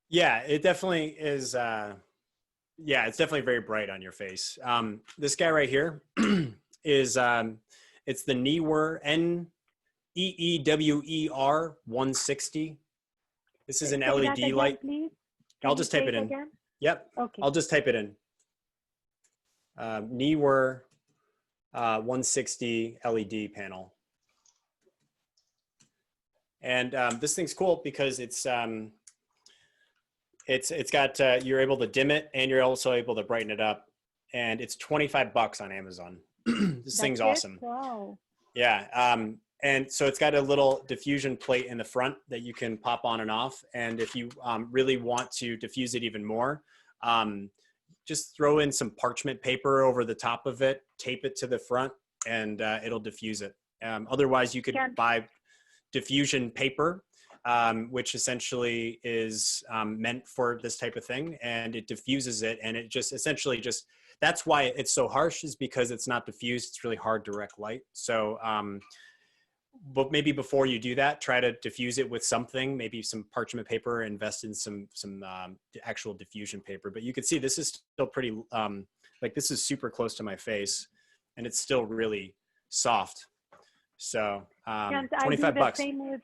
Yeah, it definitely is. Yeah, it's definitely very bright on your face. This guy right here is, it's the Neewer, Neewer 160. This is an Say that LED again, light. Please. I'll just type it in. Again? Yep. Okay. I'll just type it in. Neewer 160 LED panel. And this thing's cool because it's got, you're able to dim it and you're also able to brighten it up. And it's $25 on Amazon. This thing's awesome. Wow. Yeah. And so it's got a little diffusion plate in the front that you can pop on and off. And if you really want to diffuse it even more, just throw in some parchment paper over the top of it, tape it to the front, and it'll diffuse it. Otherwise, you could buy diffusion paper, which essentially is meant for this type of thing, and it diffuses it, and it just essentially just, that's why it's so harsh, is because it's not diffused. It's really hard direct light. So, but maybe before you do that, try to diffuse it with something, maybe some parchment paper, invest in some actual diffusion paper. But you can see this is still pretty, like this is super close to my face, and it's still really soft. So Can't I do $25. the same with,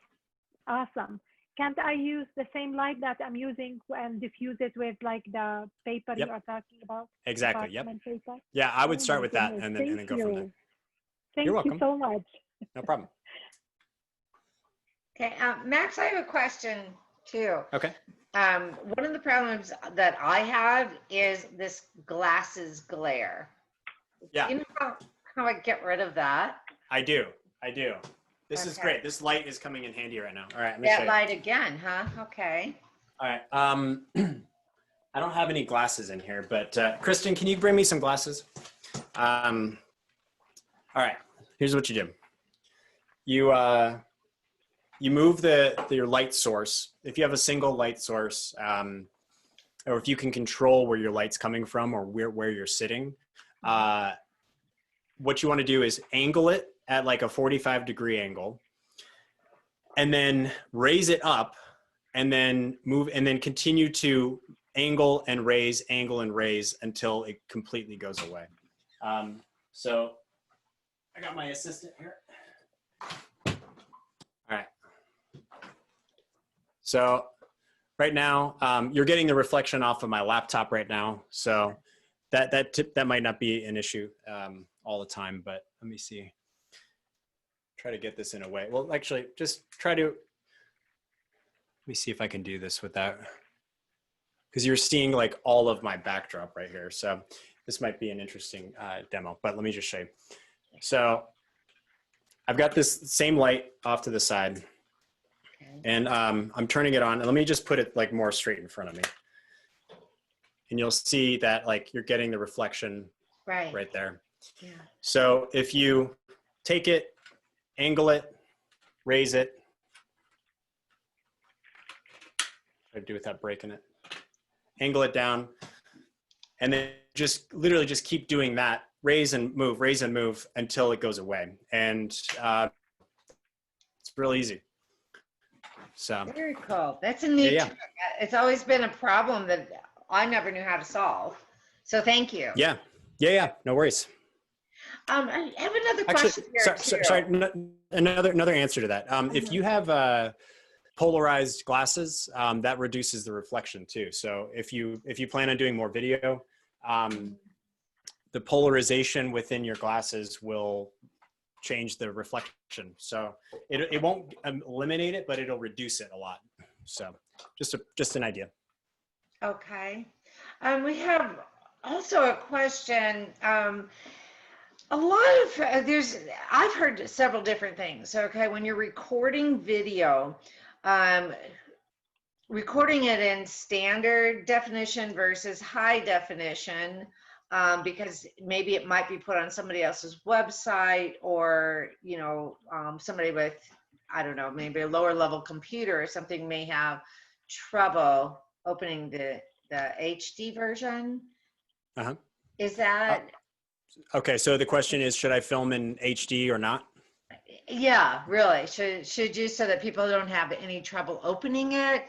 awesome. Can't I use the same light that I'm using and diffuse it with like the paper you are talking about? Exactly. Yep. Paper? Yeah, I would Oh start my with that goodness. and then go from there. Thank You're you welcome. so much. No problem. Okay, Max, I have a question too. Okay. One of the problems that I have is this glasses glare. Yeah. You know how I get rid of that? I do. This is Okay. great. This light is coming in handy right now. All right. Let me show That you. light again, huh? Okay. All right. I don't have any glasses in here, but Kristen, can you bring me some glasses? All right. Here's what you do. You move your light source. If you have a single light source, or if you can control where your light's coming from or where you're sitting, what you want to do is angle it at like a 45-degree angle, and then raise it up, and then move, and then continue to angle and raise until it completely goes away. So I got my assistant here. All right. So right now, you're getting the reflection off of my laptop right now. So that might not be an issue all the time, but let me see. Try to get this in a way. Well, actually, just try to, let me see if I can do this without, because you're seeing like all of my backdrop right here. So this might be an interesting demo, but let me just show you. So I've got this same light off to the side, and I'm turning it on, and let me just put it like more straight in front of me. And you'll see that like you're getting the reflection right there. Yeah. So if you take it, angle it, raise it, try to do without breaking it, angle it down, and then just literally just keep doing that, raise and move until it goes away. And it's real easy. So Very cool. That's a neat Yeah. trick. It's always been a problem that I never knew how to solve. So thank you. yeah, no worries. I have another Actually, question here too. sorry, another answer to that. If you have polarized glasses, that reduces the reflection too. So if you plan on doing more video, the polarization within your glasses will change the reflection. So it won't eliminate it, but it'll reduce it a lot. So just an idea. Okay. We have also a question. A lot of I've heard several different things. Okay, when you're recording video, recording it in standard definition versus high definition, because maybe it might be put on somebody else's website, or somebody with, I don't know, maybe a lower level computer or something may have trouble opening the HD version. Uh-huh. Is that? Okay, so the question is, should I film in HD or not? Yeah, really. Should you, so that people don't have any trouble opening it?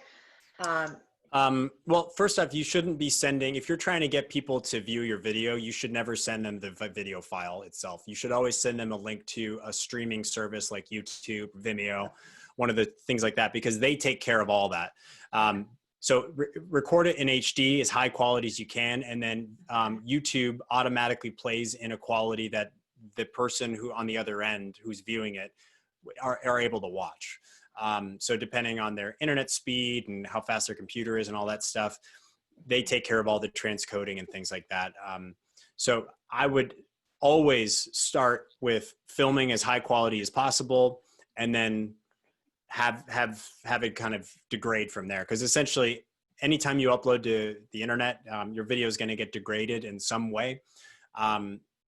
Well, first off, you shouldn't be sending, if you're trying to get people to view your video, you should never send them the video file itself. You should always send them a link to a streaming service like YouTube, Vimeo, one of the things like that, because they take care of all that. So record it in HD as high quality as you can, and then YouTube automatically plays in a quality that the person who on the other end who's viewing it are able to watch. So depending on their internet speed and how fast their computer is and all that stuff, they take care of all the transcoding and things like that. So I would always start with filming as high quality as possible, and then have it kind of degrade from there. Because essentially, anytime you upload to the internet, your video is going to get degraded in some way.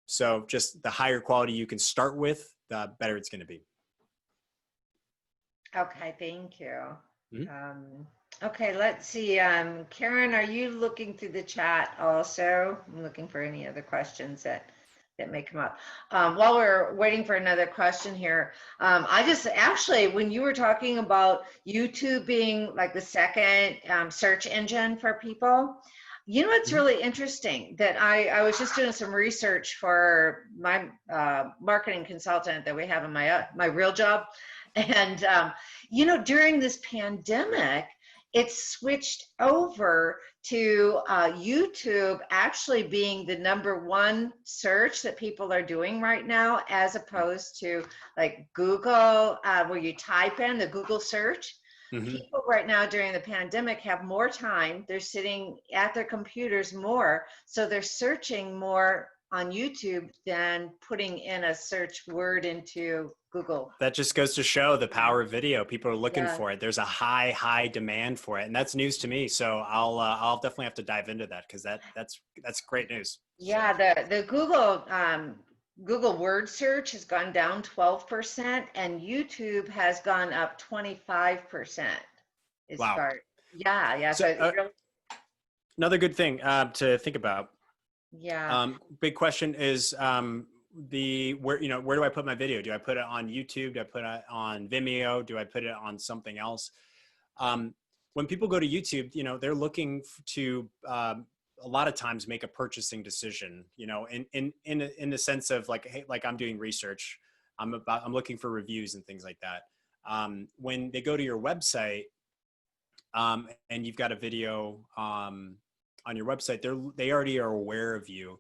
So just the higher quality you can start with, the better it's going to be. Okay, thank you. Mhm. Okay, let's see. Karen, are you looking through the chat also? I'm looking for any other questions that may come up. While we're waiting for another question here, I just actually, when you were talking about YouTube being like the second search engine for people, it's really interesting that I was just doing some research for my marketing consultant that we have in my real job. And, during this pandemic, it's switched over to YouTube actually being the #1 search that people are doing right now, as opposed to like Google, where you type in the Google search. Mm-hmm. People right now during the pandemic have more time. They're sitting at their computers more, so they're searching more on YouTube than putting in a search word into Google. That just goes to show the power of video. People are looking Yeah. for it. There's a high demand for it, and that's news to me. So I'll definitely have to dive into that, because that's great news. Yeah, the Google word search has gone down 12%, and YouTube has gone up 25%. Wow. Yeah. So, another good thing to think about. Yeah. Big question is where do I put my video? Do I put it on YouTube? Do I put it on Vimeo? Do I put it on something else? When people go to YouTube, they're looking to a lot of times make a purchasing decision. In the sense of like, hey, like I'm doing research. I'm looking for reviews and things like that. When they go to your website, and you've got a video on your website, they already are aware of you.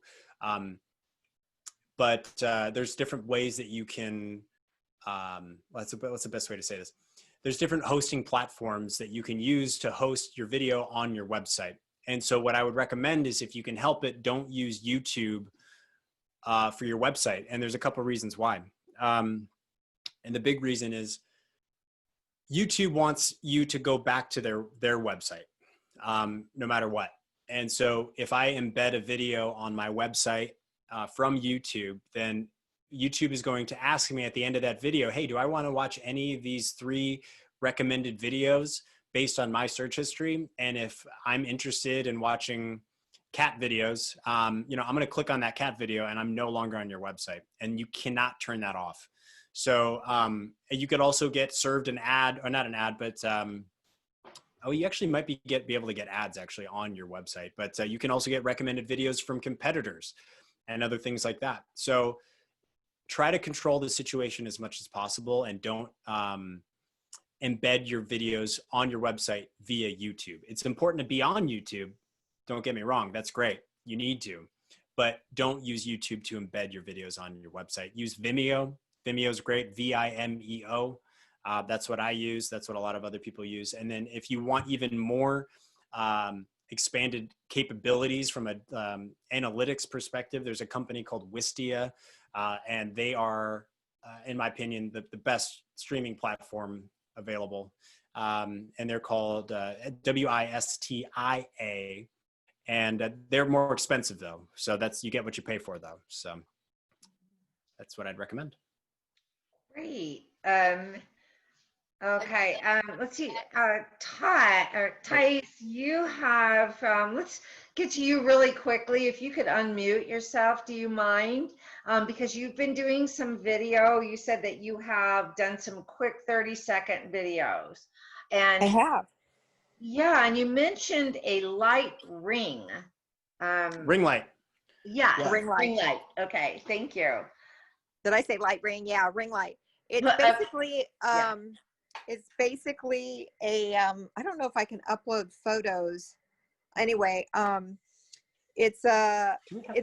But there's different ways that you can, what's the best way to say this? There's different hosting platforms that you can use to host your video on your website. And so what I would recommend is, if you can help it, don't use YouTube for your website. And there's a couple of reasons why. And the big reason is YouTube wants you to go back to their website, no matter what. And so if I embed a video on my website from YouTube, then YouTube is going to ask me at the end of that video, hey, do I want to watch any of these 3 recommended videos based on my search history? And if I'm interested in watching cat videos, I'm going to click on that cat video and I'm no longer on your website, and you cannot turn that off. So you could also get served an ad, or not an ad, but you actually might be able to get ads actually on your website, but you can also get recommended videos from competitors and other things like that. So try to control the situation as much as possible, and don't embed your videos on your website via YouTube. It's important to be on YouTube. Don't get me wrong. That's great. You need to, but don't use YouTube to embed your videos on your website. Use Vimeo. Vimeo is great. Vimeo. That's what I use. That's what a lot of other people use. And then if you want even more expanded capabilities from an analytics perspective, there's a company called Wistia, and they are, in my opinion, the best streaming platform available. And they're called Wistia, and they're more expensive though. So you get what you pay for though. So that's what I'd recommend. Great. Okay. Let's see. Thais, you have, let's get to you really quickly. If you could unmute yourself, do you mind? Because you've been doing some video. You said that you have done some quick 30-second videos. And I have. yeah, and you mentioned a light ring. Ring light. Yeah, Yeah. Ring light. ring light. Okay, thank you. Did I say light ring? Yeah, ring light. It's But, basically yeah. it's basically a I don't know if I can upload photos. Anyway, it's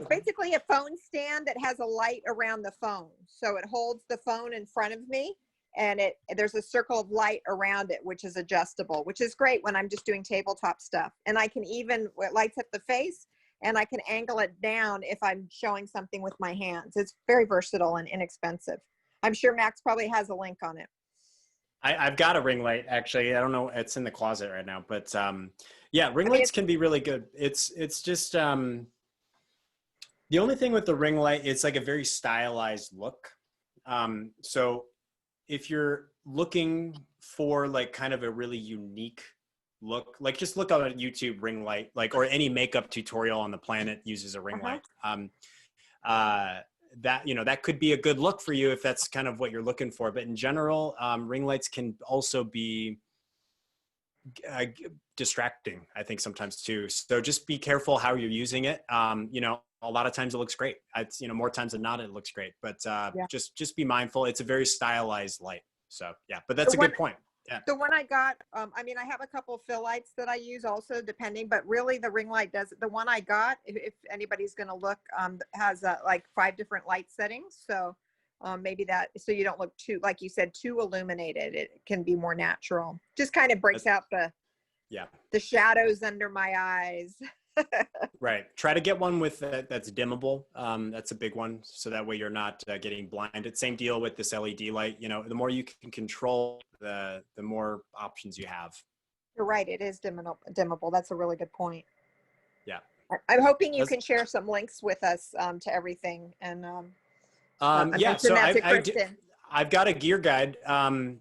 basically a phone stand that has a light around the phone. So it holds the phone in front of me, and there's a circle of light around it, which is adjustable, which is great when I'm just doing tabletop stuff. And I can it lights up the face, and I can angle it down if I'm showing something with my hands. It's very versatile and inexpensive. I'm sure Max probably has a link on it. I've got a ring light actually. I don't know. It's in the closet right now, but yeah, ring lights can be really good. It's just the only thing with the ring light, it's like a very stylized look. So if you're looking for like kind of a really unique look, like just look up a YouTube ring light, like, or any makeup tutorial on the planet uses a ring light. That could be a good look for you if that's kind of what you're looking for. But in general, ring lights can also be distracting, I think, sometimes too. So just be careful how you're using it. A lot of times it looks great. It's, more times than not, it looks great, but just be mindful. It's a very stylized light. So yeah, but that's a good point. Yeah. The one I got, I have a couple of fill lights that I use also, depending, but really the ring light does it. The one I got, if anybody's going to look, has like 5 different light settings. So maybe so you don't look too, like you said, too illuminated. It can be more natural. Just kind of breaks out the shadows under my eyes. Right. Try to get one with that's dimmable. That's a big one. So that way you're not getting blinded. Same deal with this LED light. The more you can control, the more options you have. You're right. It is dimmable. That's a really good point. Yeah. I'm hoping you can share some links with us to everything. And yeah. So I've got a gear guide.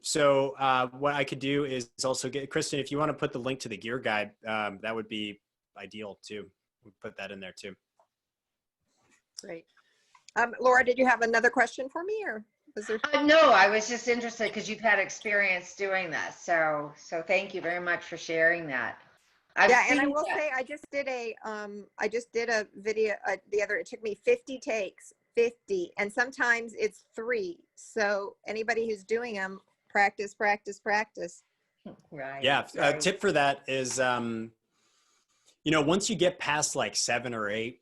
So what I could do is also get Kristen, if you want to put the link to the gear guide, that would be ideal too. We'll put that in there too. Great. Laura, did you have another question for me, or was there? No, I was just interested because you've had experience doing this. So thank you very much for sharing that. And I will say, I just did a video it took me 50 takes, 50, and sometimes it's 3. So anybody who's doing them, practice. Right. Yeah. A right. tip for that is, you know, once you get past like 7 or 8,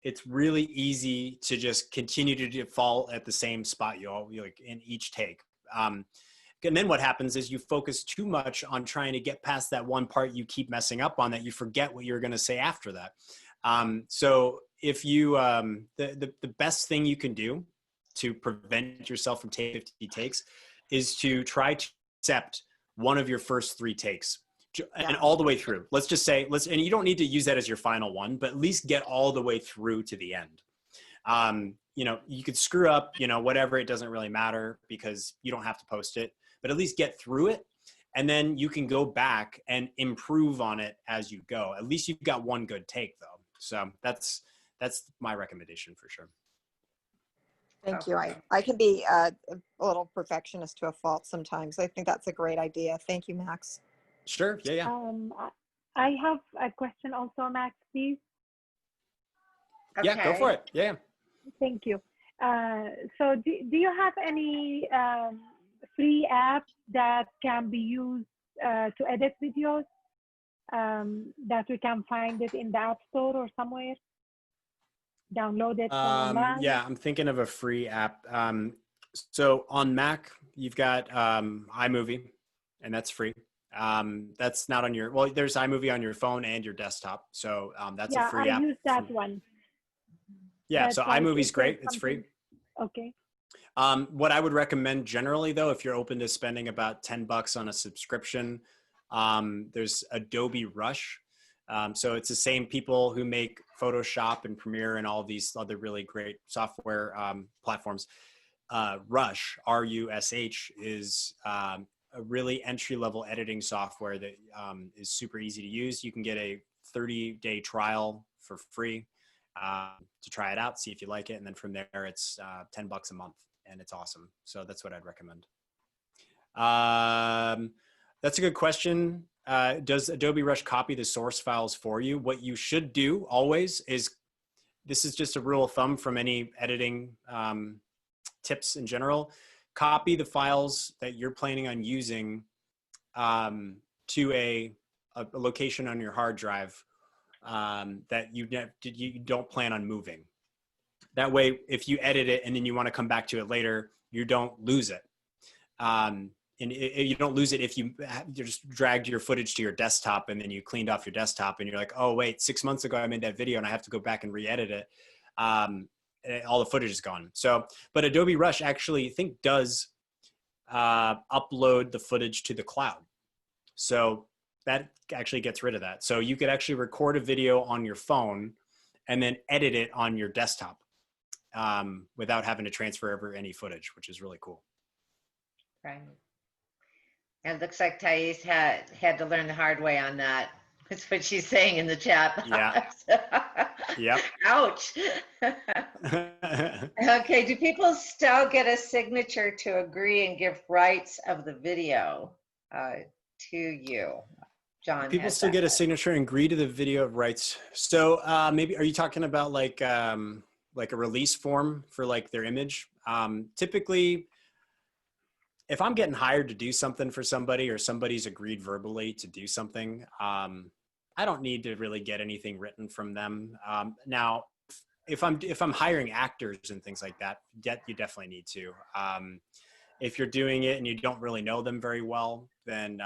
it's really easy to just continue to fall at the same spot you like in each take. And then what happens is you focus too much on trying to get past that one part you keep messing up on, that you forget what you're going to say after that. So if you, the best thing you can do to prevent yourself from taking 50 takes is to try to accept one of your first 3 takes and Yeah. all the way through. Let's just say, and you don't need to use that as your final one, but at least get all the way through to the end. You know, you could screw up, you know, whatever, it doesn't really matter because you don't have to post it, but at least get through it. And then you can go back and improve on it as you go. At least you've got one good take though. So that's my recommendation for sure. Thank you. Okay. I can be a little perfectionist to a fault sometimes. I think that's a great idea. Thank you, Max. Sure. Yeah. Yeah. I have a question also, Max, please. Yeah. Go for it. Yeah. Thank you. So do you have any free apps that can be used to edit videos, that we can find it in the App Store or somewhere? Download it from online? Yeah, I'm thinking of a free app. So on Mac, you've got iMovie, and that's free. That's not on your, well, there's iMovie on your phone and your desktop. So that's a Yeah, free I app. use that one. Yeah, But, so like, iMovie's is great. there It's free. Okay. What I would recommend generally though, if you're open to spending about $10 on a subscription, there's Adobe Rush. So it's the same people who make Photoshop and Premiere and all of these other really great software platforms. Rush, R-U-S-H, is a really entry-level editing software that is super easy to use. You can get a 30-day trial for free to try it out, see if you like it. And then from there, it's $10 a month, and it's awesome. So that's what I'd recommend. That's a good question. Does Adobe Rush copy the source files for you? What you should do always is, this is just a rule of thumb from any editing tips in general, copy the files that you're planning on using to a location on your hard drive that you don't plan on moving. That way, if you edit it and then you want to come back to it later, you don't lose it. And you don't lose it if you just dragged your footage to your desktop and then you cleaned off your desktop and you're like, oh wait, 6 months ago I made that video and I have to go back and re-edit it. All the footage is gone. So, but Adobe Rush actually, I think, does upload the footage to the cloud. So that actually gets rid of that. So you could actually record a video on your phone and then edit it on your desktop without having to transfer over any footage, which is really cool. Right. And it looks like Thais had to learn the hard way on that. That's what she's saying in the chat. Yeah. Yep. Ouch. Okay. Do people still get a signature to agree and give rights of the video to you? John. People has still that get a question. signature and agree to the video rights. So maybe, are you talking about like a release form for like their image? Typically, if I'm getting hired to do something for somebody or somebody's agreed verbally to do something, I don't need to really get anything written from them. Now, if I'm hiring actors and things like that, you definitely need to. If you're doing it and you don't really know them very well, then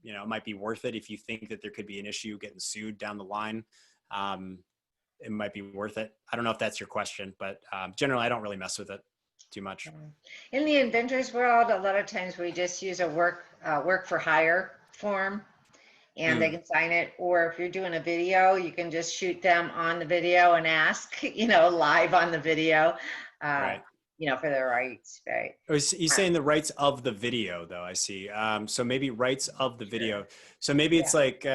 you know, it might be worth it. If you think that there could be an issue getting sued down the line, it might be worth it. I don't know if that's your question, but generally I don't really mess with it too much. In the inventors world, a lot of times we just use a work for hire form and they can sign it. Or if you're doing a video, you can just shoot them on the video and ask, you know, live on the video, Right. you know, for their rights, right? He's saying the rights of the video though, I see. So maybe rights of the video. So maybe it's like,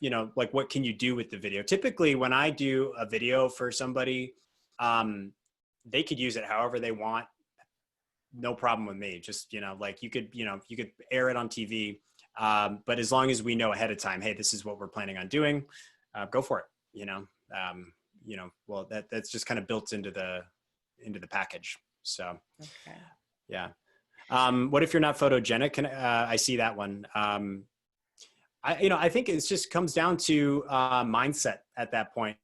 you know, like what can you do with the video? Typically when I do a video for somebody, they could use it however they want. No problem with me. Just, you know, like you could air it on TV. But as long as we know ahead of time, hey, this is what we're planning on doing, go for it. You know, well, that's just kind of built into the package. So, Okay. yeah. What if you're not photogenic? I see that one. I think it just comes down to mindset at that point.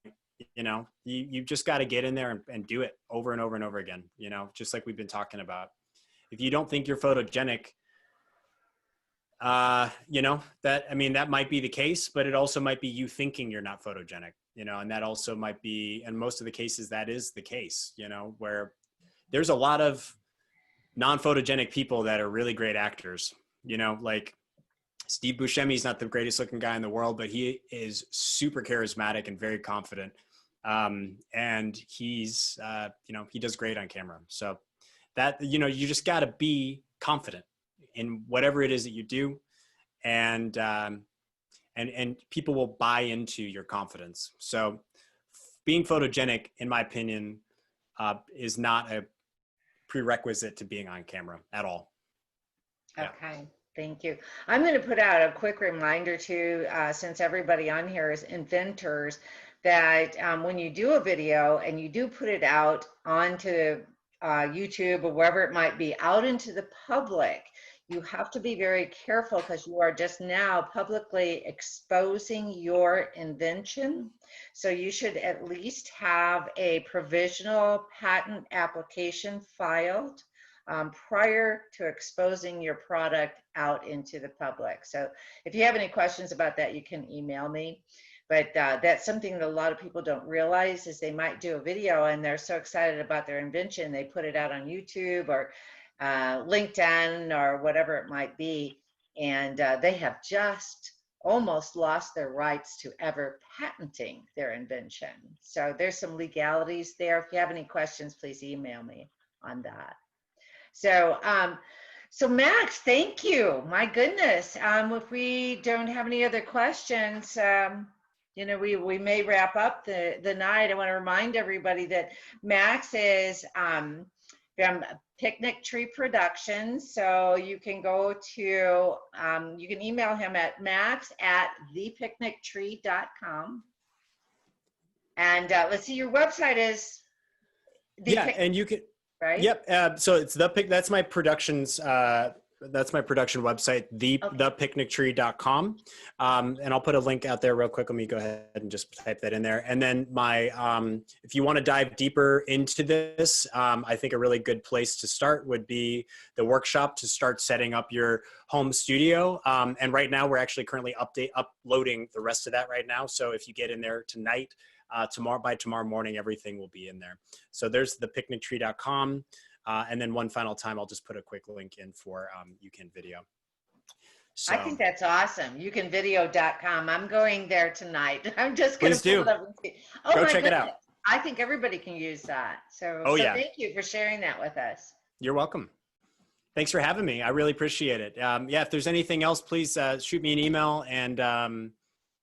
You just got to get in there and do it over and over and over again, just like we've been talking about. If you don't think you're photogenic, that might be the case, but it also might be you thinking you're not photogenic, and that also might be, in most of the cases, that is the case, where there's a lot of non-photogenic people that are really great actors, like Steve Buscemi is not the greatest looking guy in the world, but he is super charismatic and very confident. And he's, he does great on camera. So that, you just got to be confident in whatever it is that you do. And people will buy into your confidence. So being photogenic, in my opinion, is not a prerequisite to being on camera at all. Yeah. Okay, thank you. I'm going to put out a quick reminder too, since everybody on here is inventors, that when you do a video and you do put it out onto YouTube or wherever it might be, out into the public, you have to be very careful because you are just now publicly exposing your invention. So you should at least have a provisional patent application filed prior to exposing your product out into the public. So if you have any questions about that, you can email me. But that's something that a lot of people don't realize is they might do a video and they're so excited about their invention, they put it out on YouTube or LinkedIn or whatever it might be, and they have just almost lost their rights to ever patenting their invention. So there's some legalities there. If you have any questions, please email me on that. So, so Max, thank you. My goodness. If we don't have any other questions, we may wrap up the night. I want to remind everybody that Max is from Picnic Tree Productions. So you can go to, you can email him at max@thepicnictree.com. And let's see, your website is and you can, right? Yep. So it's that's my productions. That's my production website, thepicnictree.com. And I'll put a link out there real quick. Let me go ahead and just type that in there. And then if you want to dive deeper into this, I think a really good place to start would be the workshop to start setting up your home studio. And right now we're actually currently uploading the rest of that right now. So if you get in there tonight, by tomorrow morning, everything will be in there. So there's thepicnictree.com. And then one final time, I'll just put a quick link in for YouCan Video. So, I think that's awesome. YouCanVideo.com. I'm going there tonight. I'm just going to pull it up and see. Oh, go my check it goodness. out. I think everybody can use that. So, thank you for sharing that with us. You're welcome. Thanks for having me. I really appreciate it. If there's anything else, please shoot me an email, and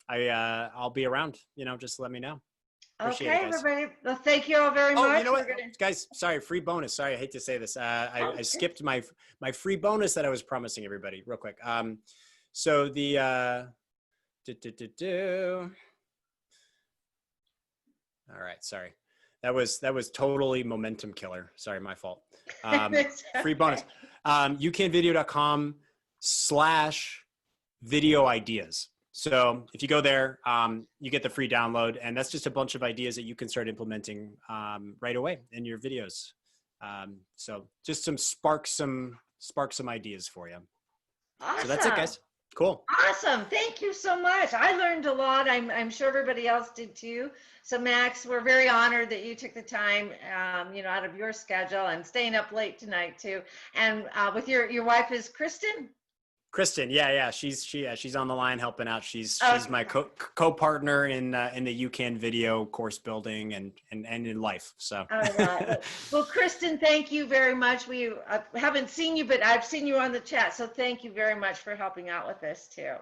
I'll be around. Just let me know. Appreciate Okay, it, everybody. Well, thank you all very much. You know what, guys? Sorry, free bonus. Sorry, I hate to say this. I skipped my free bonus that I was promising everybody real quick. So the all right, sorry. That was totally momentum killer. Sorry, my fault. Free bonus. YouCanVideo.com/video ideas. So if you go there, you get the free download, and that's just a bunch of ideas that you can start implementing right away in your videos. So just spark some ideas for you. Awesome. So that's it, guys. Cool. Awesome. Thank you so much. I learned a lot. I'm sure everybody else did too. So Max, we're very honored that you took the time, out of your schedule and staying up late tonight too. And with your wife is Kristen? Kristen, yeah, she's on the line helping out. She's my co-partner in the YouCan Video course building and in life. So. All right. Well, Kristen, thank you very much. We haven't seen you, but I've seen you on the chat. So thank you very much for helping out with this too.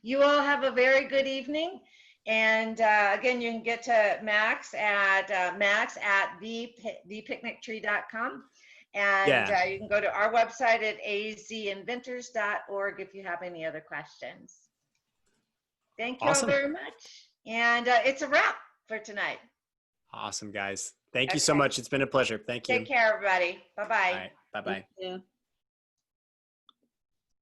You all have a very good evening. And again, you can get to Max at thepicnictree.com. And you can go to our website at azinventors.org if you have any other questions. Thank you all very much. And it's a wrap for tonight. Awesome, guys. Thank you so much. It's been a pleasure. Thank you. Take care, everybody. Bye-bye. All right. Bye-bye. Thank you.